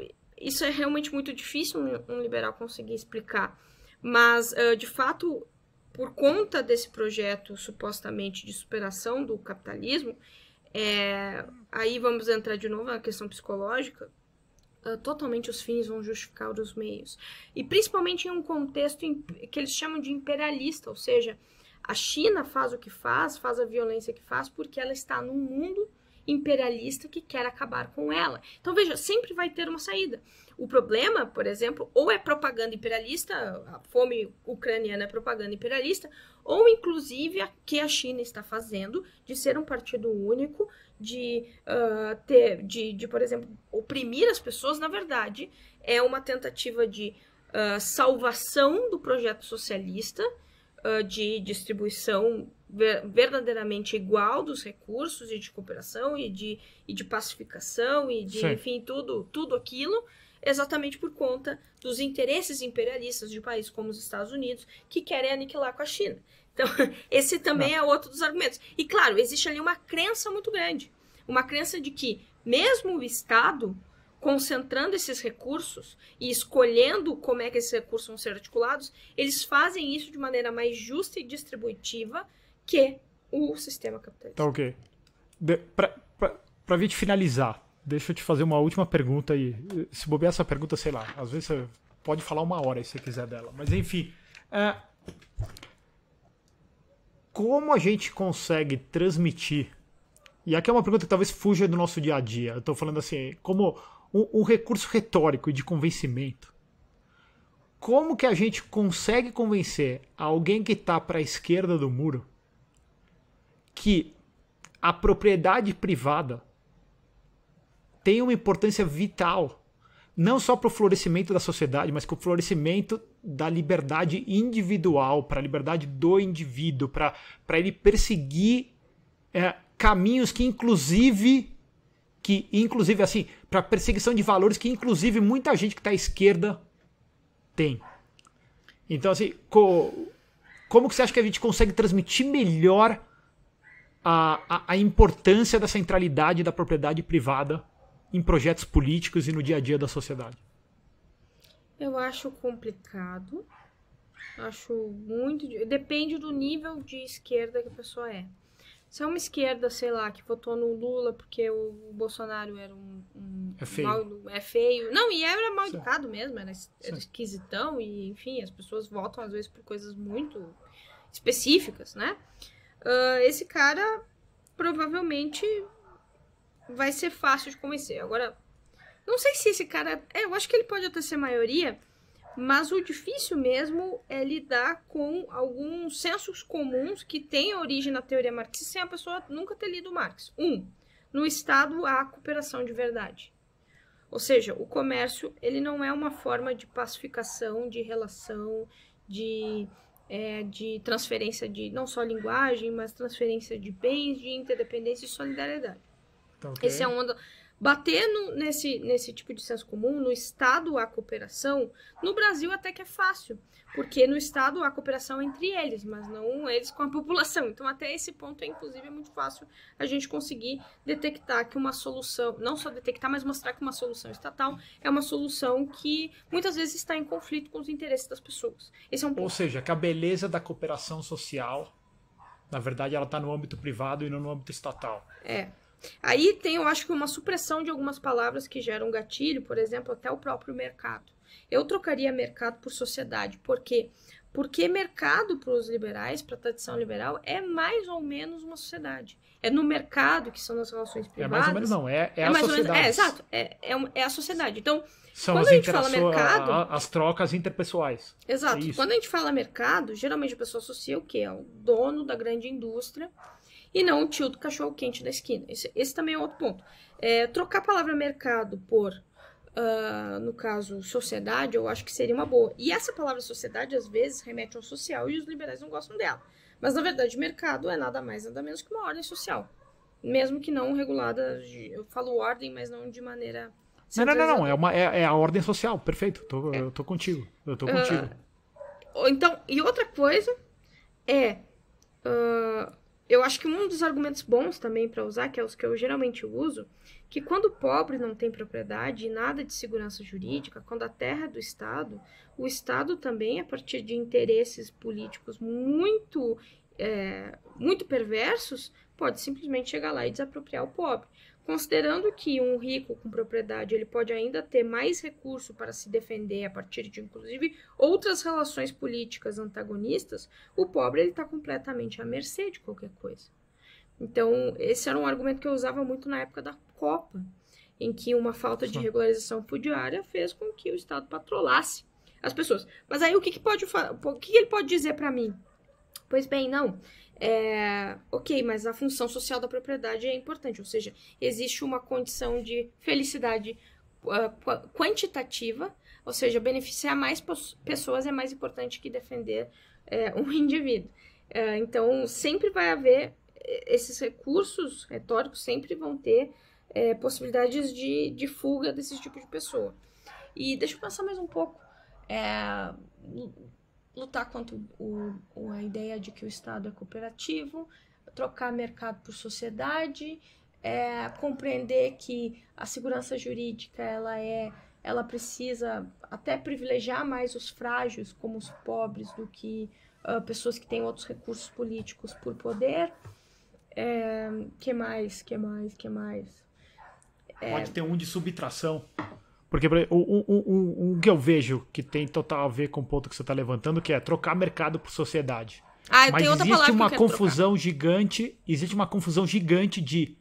é realmente muito difícil um liberal conseguir explicar. Mas, de fato, por conta desse projeto supostamente de superação do capitalismo, aí vamos entrar de novo na questão psicológica, totalmente os fins vão justificar os meios. E principalmente em um contexto que eles chamam de imperialista, ou seja, a China faz o que faz a violência que faz, porque ela está num mundo imperialista que quer acabar com ela. Então, veja, sempre vai ter uma saída. O problema, por exemplo, ou é propaganda imperialista, a fome ucraniana é propaganda imperialista, ou inclusive a que a China está fazendo de ser um partido único, de, por exemplo, oprimir as pessoas. Na verdade, é uma tentativa de salvação do projeto socialista, de distribuição verdadeiramente igual dos recursos e de cooperação e de pacificação e de, enfim, tudo aquilo, exatamente por conta dos interesses imperialistas de países como os Estados Unidos, que querem aniquilar com a China. Então, esse também é outro dos argumentos. E, claro, existe ali uma crença muito grande. Uma crença de que, mesmo o Estado concentrando esses recursos e escolhendo como é que esses recursos vão ser articulados, eles fazem isso de maneira mais justa e distributiva que o sistema capitalista. Tá, ok. Pra gente finalizar, deixa eu te fazer uma última pergunta aí. Se bobear essa pergunta, sei lá, às vezes você pode falar 1 hora se você quiser dela. Mas enfim, como a gente consegue transmitir, e aqui é uma pergunta que talvez fuja do nosso dia a dia, eu tô falando assim, como um recurso retórico e de convencimento, como que a gente consegue convencer alguém que está para a esquerda do muro que a propriedade privada tem uma importância vital não só para o florescimento da sociedade, mas com o florescimento da liberdade individual, para a liberdade do indivíduo, para ele perseguir caminhos que inclusive assim, para perseguição de valores que inclusive muita gente que está à esquerda tem. Então, assim, como que você acha que a gente consegue transmitir melhor a importância da centralidade da propriedade privada em projetos políticos e no dia a dia da sociedade? Eu acho complicado. Acho muito... Depende do nível de esquerda que a pessoa é. Se é uma esquerda, sei lá, que votou no Lula porque o Bolsonaro era é feio. É feio. Não, e era mal educado mesmo, era esquisitão, e enfim, as pessoas votam às vezes por coisas muito específicas, né? Esse cara provavelmente vai ser fácil de convencer. Agora, não sei se esse cara... eu acho que ele pode até ser maioria, mas o difícil mesmo é lidar com alguns sensos comuns que têm origem na teoria marxista sem a pessoa nunca ter lido Marx. No Estado há cooperação de verdade. Ou seja, o comércio ele não é uma forma de pacificação, de relação, de transferência de não só linguagem, mas transferência de bens, de interdependência e solidariedade. Okay. Esse é bater nesse tipo de senso comum. No Estado há cooperação. No Brasil até que é fácil, porque no Estado há cooperação entre eles, mas não eles com a população. Então até esse ponto, inclusive, é muito fácil a gente conseguir detectar que uma solução, não só detectar, mas mostrar que uma solução estatal é uma solução que muitas vezes está em conflito com os interesses das pessoas. Esse é um ponto. Ou seja, que a beleza da cooperação social, na verdade, ela está no âmbito privado e não no âmbito estatal. Aí tem, eu acho que uma supressão de algumas palavras que geram gatilho, por exemplo, até o próprio mercado. Eu trocaria mercado por sociedade. Por quê? Porque mercado para os liberais, para a tradição liberal, é mais ou menos uma sociedade. É no mercado, que são as relações privadas. Mais ou menos não, é a sociedade. Exato, é a sociedade. Então, são quando a gente fala mercado... as trocas interpessoais. Exato. Quando a gente fala mercado, geralmente a pessoa associa o quê? Ao dono da grande indústria, e não o tio do cachorro-quente da esquina. Esse também é outro ponto. Trocar a palavra mercado por, no caso, sociedade, eu acho que seria uma boa. E essa palavra sociedade, às vezes, remete ao social e os liberais não gostam dela. Mas, na verdade, mercado é nada mais, nada menos que uma ordem social. Mesmo que não regulada, eu falo ordem, mas não de maneira... Não. É a ordem social, perfeito. Eu tô contigo. Então, e outra coisa eu acho que um dos argumentos bons também para usar, que é os que eu geralmente uso, que quando o pobre não tem propriedade e nada de segurança jurídica, quando a terra é do Estado, o Estado também, a partir de interesses políticos muito perversos, pode simplesmente chegar lá e desapropriar o pobre. Considerando que um rico com propriedade ele pode ainda ter mais recurso para se defender a partir de, inclusive, outras relações políticas antagonistas, o pobre está completamente à mercê de qualquer coisa. Então, esse era um argumento que eu usava muito na época da Copa, em que uma falta de regularização fundiária fez com que o Estado patrolasse as pessoas. Mas aí o que ele pode dizer para mim? Pois bem, não... ok, mas a função social da propriedade é importante, ou seja, existe uma condição de felicidade quantitativa, ou seja, beneficiar mais pessoas é mais importante que defender um indivíduo. Então, sempre vai haver esses recursos retóricos, sempre vão ter possibilidades de fuga desse tipo de pessoa. E deixa eu pensar mais um pouco. Lutar contra a ideia de que o Estado é cooperativo, trocar mercado por sociedade, compreender que a segurança jurídica ela precisa até privilegiar mais os frágeis, como os pobres, do que pessoas que têm outros recursos políticos por poder. Que mais? Pode ter um de subtração. Porque um que eu vejo que tem total a ver com o ponto que você está levantando, que é trocar mercado por sociedade. Mas existe uma confusão gigante, de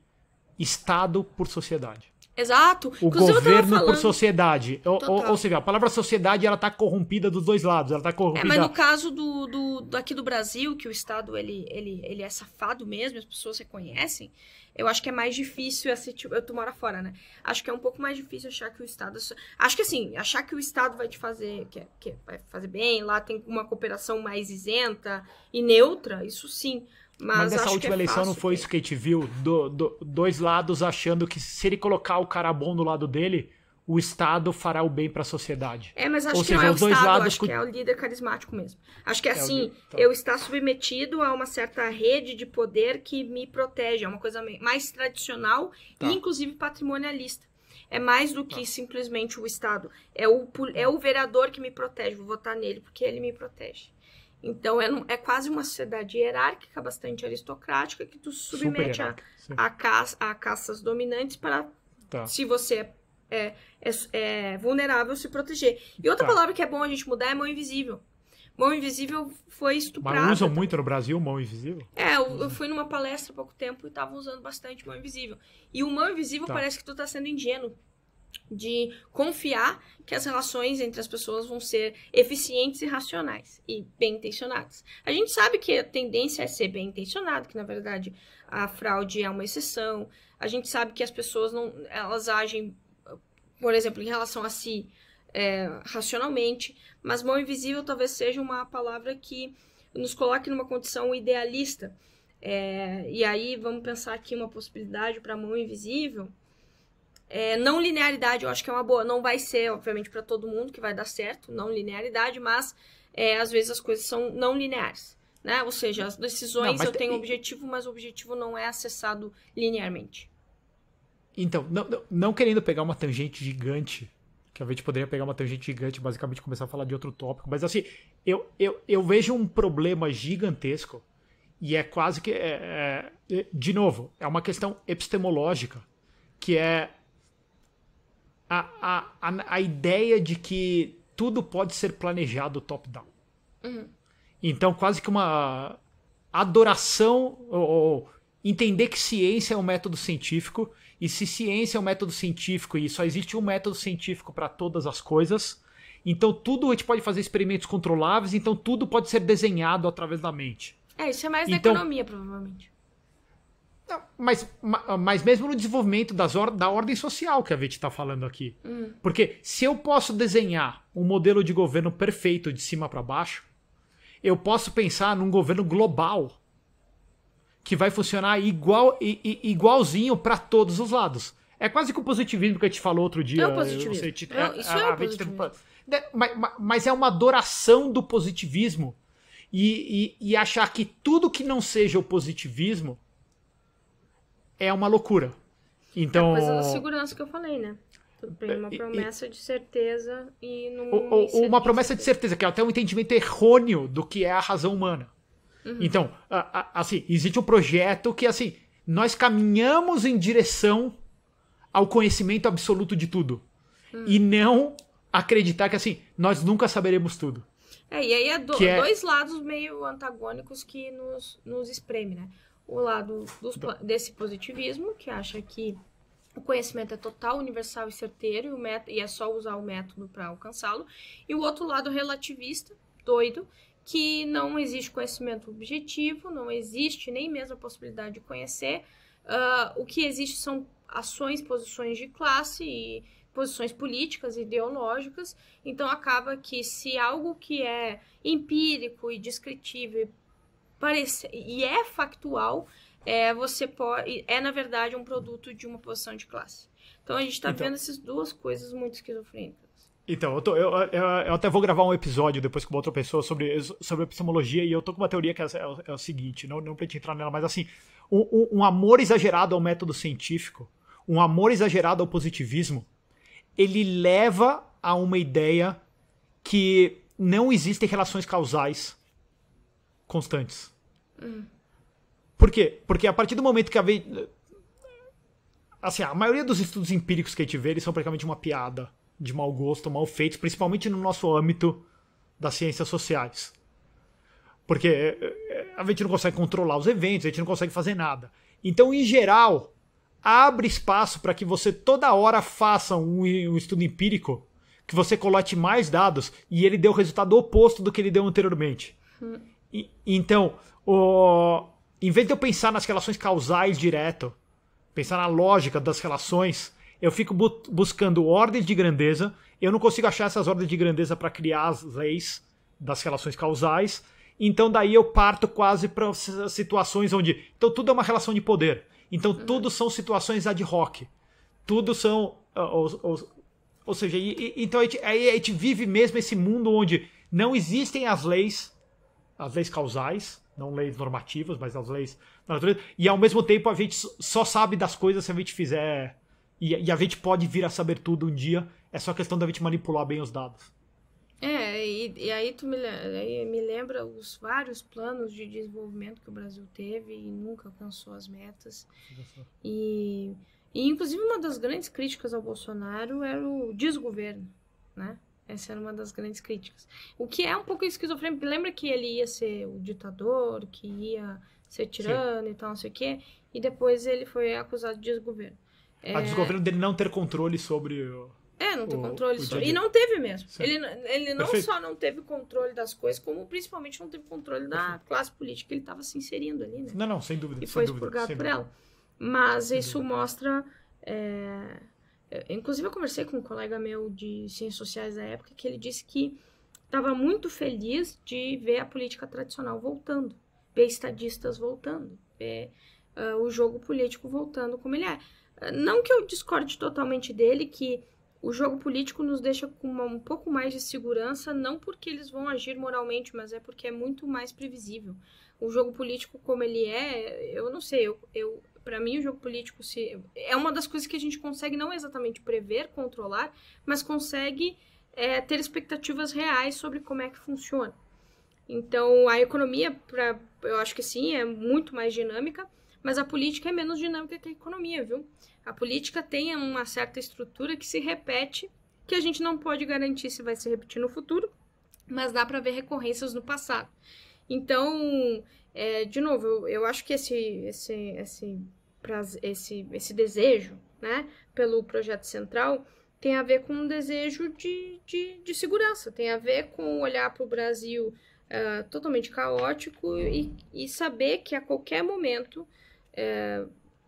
Estado por sociedade. Exato. O governo por sociedade. Ou seja, a palavra sociedade ela está corrompida dos dois lados. Ela tá corrompida... Mas no caso aqui do Brasil, que o Estado ele é safado mesmo, as pessoas reconhecem, eu acho que é mais difícil tu mora fora, né? Acho que é um pouco mais difícil achar que o Estado... Acho que assim, achar que o Estado vai te fazer... Que vai fazer bem, lá tem uma cooperação mais isenta e neutra, isso sim. Mas nessa última eleição não foi isso que a gente viu? Dois lados achando que se ele colocar o cara bom do lado dele, o Estado fará o bem para a sociedade. Mas acho que não é o Estado, acho que é o líder carismático mesmo. Acho que é assim, eu estar submetido a uma certa rede de poder que me protege. É uma coisa mais tradicional e inclusive patrimonialista. É mais do que simplesmente o Estado. É o vereador que me protege, vou votar nele porque ele me protege. Então, é quase uma sociedade hierárquica, bastante aristocrática, que tu submete a caças dominantes para, se você é vulnerável, se proteger. E outra palavra que é bom a gente mudar é mão invisível. Mão invisível foi estuprada. Mas usam muito no Brasil mão invisível? Eu fui numa palestra há pouco tempo e estavam usando bastante mão invisível. E o mão invisível parece que tu tá sendo ingênuo de confiar que as relações entre as pessoas vão ser eficientes e racionais e bem intencionadas. A gente sabe que a tendência é ser bem intencionado, que na verdade a fraude é uma exceção. A gente sabe que as pessoas elas agem, por exemplo, em relação a si racionalmente, mas mão invisível talvez seja uma palavra que nos coloque numa condição idealista. E aí vamos pensar aqui uma possibilidade para mão invisível. Não linearidade, eu acho que é uma boa. Não vai ser, obviamente, para todo mundo que vai dar certo, não linearidade, mas às vezes as coisas são não lineares, né? Ou seja, as decisões eu tenho objetivo, mas o objetivo não é acessado linearmente. Então, não querendo pegar uma tangente gigante, que a gente poderia pegar uma tangente gigante e basicamente começar a falar de outro tópico, mas assim, eu vejo um problema gigantesco e é quase que, de novo, é uma questão epistemológica, que é a ideia de que tudo pode ser planejado top-down. Uhum. Então, quase que uma adoração, ou entender que ciência é um método científico, e se ciência é um método científico e só existe um método científico para todas as coisas, então tudo a gente pode fazer experimentos controláveis, então tudo pode ser desenhado através da mente. Isso é mais da economia, provavelmente. Mas mesmo no desenvolvimento da ordem social que a gente está falando aqui. Porque se eu posso desenhar um modelo de governo perfeito de cima para baixo, eu posso pensar num governo global que vai funcionar igualzinho para todos os lados. É quase que o positivismo que a gente falou outro dia. É o positivismo. Isso é o positivismo. Mas é uma adoração do positivismo e achar que tudo que não seja o positivismo é uma loucura. Então, é a coisa da segurança que eu falei, né? Tem uma promessa de certeza e não... Uma promessa de certeza, que é até um entendimento errôneo do que é a razão humana. Uhum. Então, assim, existe um projeto que, assim, nós caminhamos em direção ao conhecimento absoluto de tudo. E não acreditar que, assim, nós nunca saberemos tudo. E aí dois lados meio antagônicos que nos espreme, né? O lado desse positivismo, que acha que o conhecimento é total, universal e certeiro e é só usar o método para alcançá-lo. E o outro lado relativista, doido, que não existe conhecimento objetivo, não existe nem mesmo a possibilidade de conhecer. O que existe são ações, posições de classe e posições políticas, ideológicas. Então acaba que se algo que é empírico e descritível e é factual, na verdade um produto de uma posição de classe. Então a gente está vendo essas duas coisas muito esquizofrênicas. Então, eu até vou gravar um episódio depois com outra pessoa sobre epistemologia, e eu tô com uma teoria que é o seguinte, não pra gente entrar nela, mas assim, um amor exagerado ao método científico, um amor exagerado ao positivismo, ele leva a uma ideia que não existem relações causais constantes. Por quê? Porque a partir do momento que a maioria dos estudos empíricos que a gente vê, eles são praticamente uma piada de mau gosto, mal feitos, principalmente no nosso âmbito das ciências sociais. Porque a gente não consegue controlar os eventos, a gente não consegue fazer nada. Então, em geral, abre espaço para que você toda hora faça um estudo empírico, que você colete mais dados e ele dê o resultado oposto do que ele deu anteriormente. Então, em vez de eu pensar nas relações causais direto, pensar na lógica das relações, eu fico buscando ordens de grandeza, eu não consigo achar essas ordens de grandeza para criar as leis das relações causais, então daí eu parto quase para situações onde... Então tudo é uma relação de poder. Então tudo são situações ad hoc. Tudo são... Ou seja, então a gente vive mesmo esse mundo onde não existem as leis causais, não leis normativas, mas as leis da natureza, e ao mesmo tempo a gente só sabe das coisas se a gente fizer, e a gente pode vir a saber tudo um dia, é só questão da gente manipular bem os dados. E aí aí me lembra os vários planos de desenvolvimento que o Brasil teve e nunca alcançou as metas. E inclusive uma das grandes críticas ao Bolsonaro era o desgoverno, né? Essa era uma das grandes críticas. O que é um pouco esquizofrênico. Lembra que ele ia ser o ditador, que ia ser tirano e tal, não sei o quê, e depois ele foi acusado de desgoverno. A desgoverno dele não ter controle sobre não ter controle sobre... E não teve mesmo. Sim. Ele não só não teve controle das coisas, como principalmente não teve controle da classe política que ele estava se inserindo ali, né? Não, sem dúvida. E foi expurgado por ela. Mas isso mostra... Inclusive eu conversei com um colega meu de ciências sociais da época, que ele disse que estava muito feliz de ver a política tradicional voltando, ver estadistas voltando, ver o jogo político voltando como ele é. Não que eu discorde totalmente dele, que o jogo político nos deixa com um pouco mais de segurança, não porque eles vão agir moralmente, mas é porque é muito mais previsível. O jogo político como ele é, eu não sei, para mim o jogo político é uma das coisas que a gente consegue não exatamente prever, controlar, mas consegue ter expectativas reais sobre como é que funciona. Então a economia, eu acho que sim, é muito mais dinâmica, mas a política é menos dinâmica que a economia, viu? A política tem uma certa estrutura que se repete, que a gente não pode garantir se vai se repetir no futuro, mas dá para ver recorrências no passado. Então, de novo, eu acho que esse desejo, né, pelo projeto central tem a ver com um desejo de segurança, tem a ver com olhar para o Brasil totalmente caótico e saber que a qualquer momento,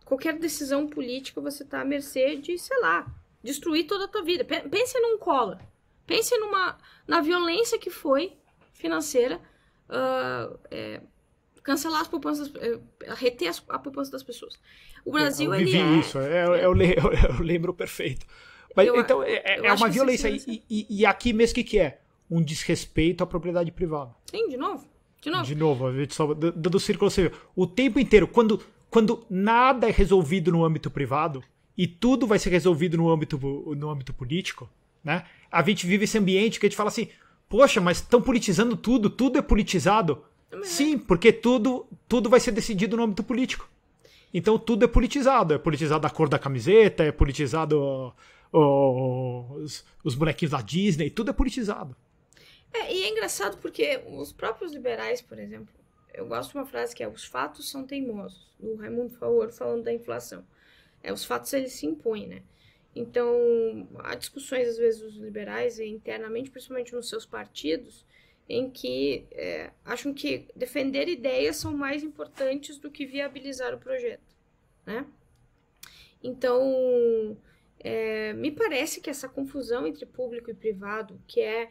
qualquer decisão política você está à mercê de, sei lá, destruir toda a tua vida. Pense num Collor, pense na violência que foi financeira, cancelar as poupanças, reter a poupança das pessoas. O Brasil, eu vivi isso, eu lembro perfeito. Mas, então, é uma violência. E aqui mesmo o que é? Um desrespeito à propriedade privada. Sim, de novo. De novo, a gente só do círculo civil. O tempo inteiro, quando nada é resolvido no âmbito privado e tudo vai ser resolvido no âmbito político, né? A gente vive esse ambiente que a gente fala assim, poxa, mas estão politizando tudo é politizado. Sim, porque tudo vai ser decidido no âmbito político. Então tudo é politizado a cor da camiseta, é politizado os bonequinhos da Disney, tudo é politizado. E é engraçado porque os próprios liberais, por exemplo, eu gosto de uma frase que é: os fatos são teimosos, do Raimundo Faoro falando da inflação. Os fatos, eles se impõem, né? Então, há discussões, às vezes, dos liberais internamente, principalmente nos seus partidos, em que acham que defender ideias são mais importantes do que viabilizar o projeto, né? Então, me parece que essa confusão entre público e privado, que é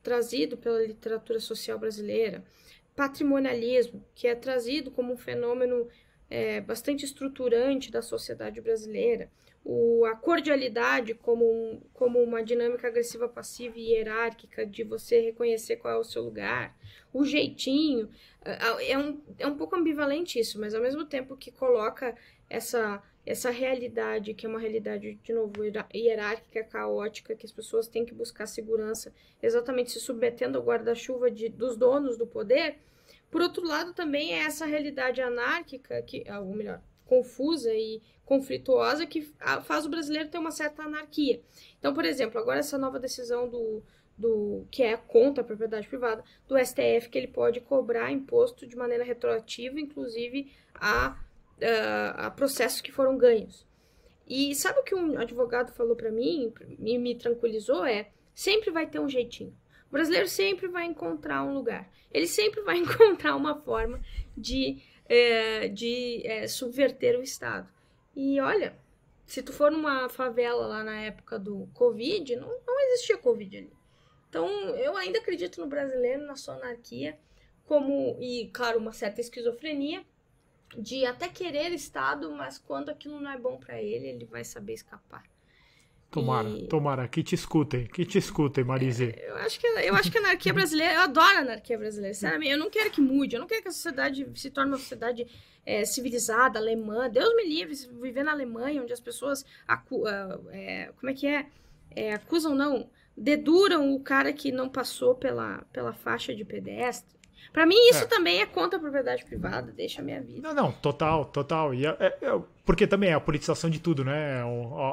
trazido pela literatura social brasileira, patrimonialismo, que é trazido como um fenômeno bastante estruturante da sociedade brasileira, a cordialidade como uma dinâmica agressiva, passiva e hierárquica de você reconhecer qual é o seu lugar, o jeitinho, é um pouco ambivalente isso, mas ao mesmo tempo que coloca essa realidade, que é uma realidade, de novo, hierárquica, caótica, que as pessoas têm que buscar segurança, exatamente se submetendo ao guarda-chuva dos donos do poder. Por outro lado, também é essa realidade anárquica, ou melhor, confusa e conflituosa, que faz o brasileiro ter uma certa anarquia. Então, por exemplo, agora essa nova decisão que é contra a propriedade privada, do STF, que ele pode cobrar imposto de maneira retroativa, inclusive a processos que foram ganhos. E sabe o que um advogado falou para mim e me tranquilizou? Sempre vai ter um jeitinho. O brasileiro sempre vai encontrar um lugar. Ele sempre vai encontrar uma forma de subverter o Estado. E olha, se tu for numa favela lá na época do Covid, não existia Covid ali. Então, eu ainda acredito no brasileiro, na sua anarquia, e, claro, uma certa esquizofrenia, de até querer Estado, mas quando aquilo não é bom pra ele, ele vai saber escapar. Tomara, que te escutem, Marise. Eu acho que a anarquia brasileira, eu adoro a anarquia brasileira, sabe? Eu não quero que mude, eu não quero que a sociedade se torne uma sociedade civilizada, alemã. Deus me livre, viver na Alemanha, onde as pessoas acusam, não, deduram o cara que não passou pela faixa de pedestre. Pra mim, isso também é contra a propriedade privada, deixa a minha vida. Não, total. E porque também é a politização de tudo, né?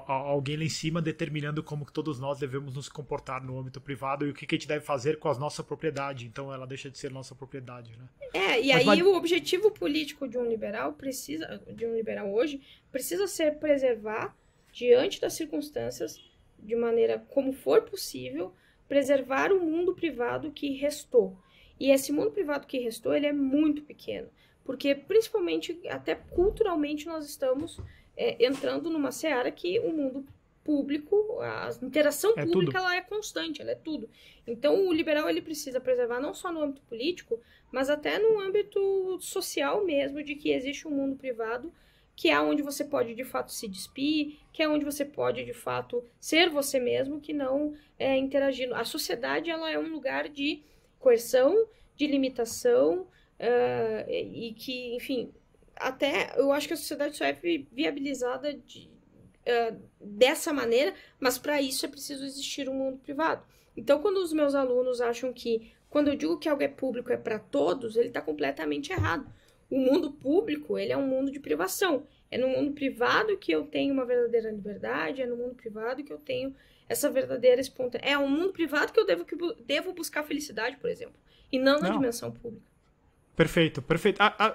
Alguém lá em cima determinando como que todos nós devemos nos comportar no âmbito privado e o que a gente deve fazer com a nossa propriedade. Então ela deixa de ser nossa propriedade, né? O objetivo político de um liberal hoje precisa ser preservar, diante das circunstâncias, de maneira como for possível, preservar o mundo privado que restou. E esse mundo privado que restou, ele é muito pequeno. Porque, principalmente, até culturalmente, nós estamos entrando numa seara que o mundo público, a interação pública, ela é constante, ela é tudo. Então, o liberal, ele precisa preservar não só no âmbito político, mas até no âmbito social mesmo, de que existe um mundo privado, que é onde você pode, de fato, se despir, que é onde você pode, de fato, ser você mesmo, que não interagir. A sociedade, ela é um lugar de coerção, de limitação, e que, enfim, até eu acho que a sociedade só é viabilizada dessa maneira, mas para isso é preciso existir um mundo privado. Então, quando os meus alunos acham que, quando eu digo que algo é público é para todos, ele está completamente errado. O mundo público, ele é um mundo de privação. É no mundo privado que eu tenho uma verdadeira liberdade, é no mundo privado que eu tenho essa verdadeira espontânea. É um mundo privado que eu devo buscar felicidade, por exemplo, e não na dimensão pública. Perfeito.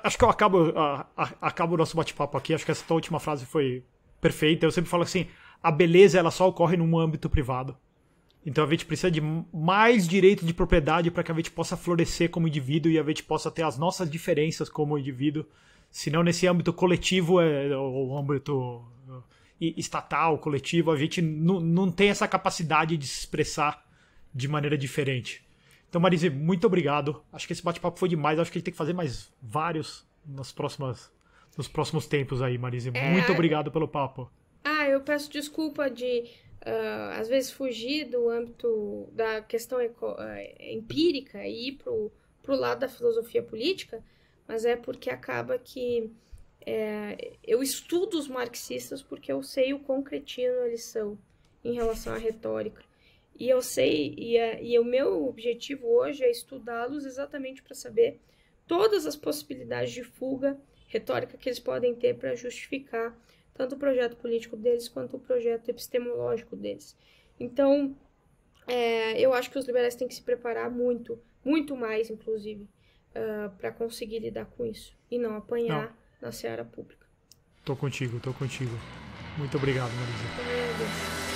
Acho que eu acabo o nosso bate-papo aqui. Acho que essa tua última frase foi perfeita. Eu sempre falo assim, a beleza ela só ocorre num âmbito privado. Então a gente precisa de mais direito de propriedade para que a gente possa florescer como indivíduo e a gente possa ter as nossas diferenças como indivíduo. Senão nesse âmbito coletivo, o âmbito estatal, coletivo, a gente não tem essa capacidade de se expressar de maneira diferente. Então, Marise, muito obrigado. Acho que esse bate-papo foi demais. Acho que a gente tem que fazer mais vários nos próximos tempos aí, Marise. Muito obrigado pelo papo. Eu peço desculpa de, às vezes, fugir do âmbito da questão empírica e ir pro lado da filosofia política, mas é porque acaba que eu estudo os marxistas porque eu sei o quão cretino eles são em relação à retórica. E eu sei, e o meu objetivo hoje é estudá-los exatamente para saber todas as possibilidades de fuga retórica que eles podem ter para justificar tanto o projeto político deles quanto o projeto epistemológico deles. Então, eu acho que os liberais têm que se preparar muito, muito mais, inclusive, para conseguir lidar com isso e não apanhar na seara pública. Tô contigo. Muito obrigado, Marisa.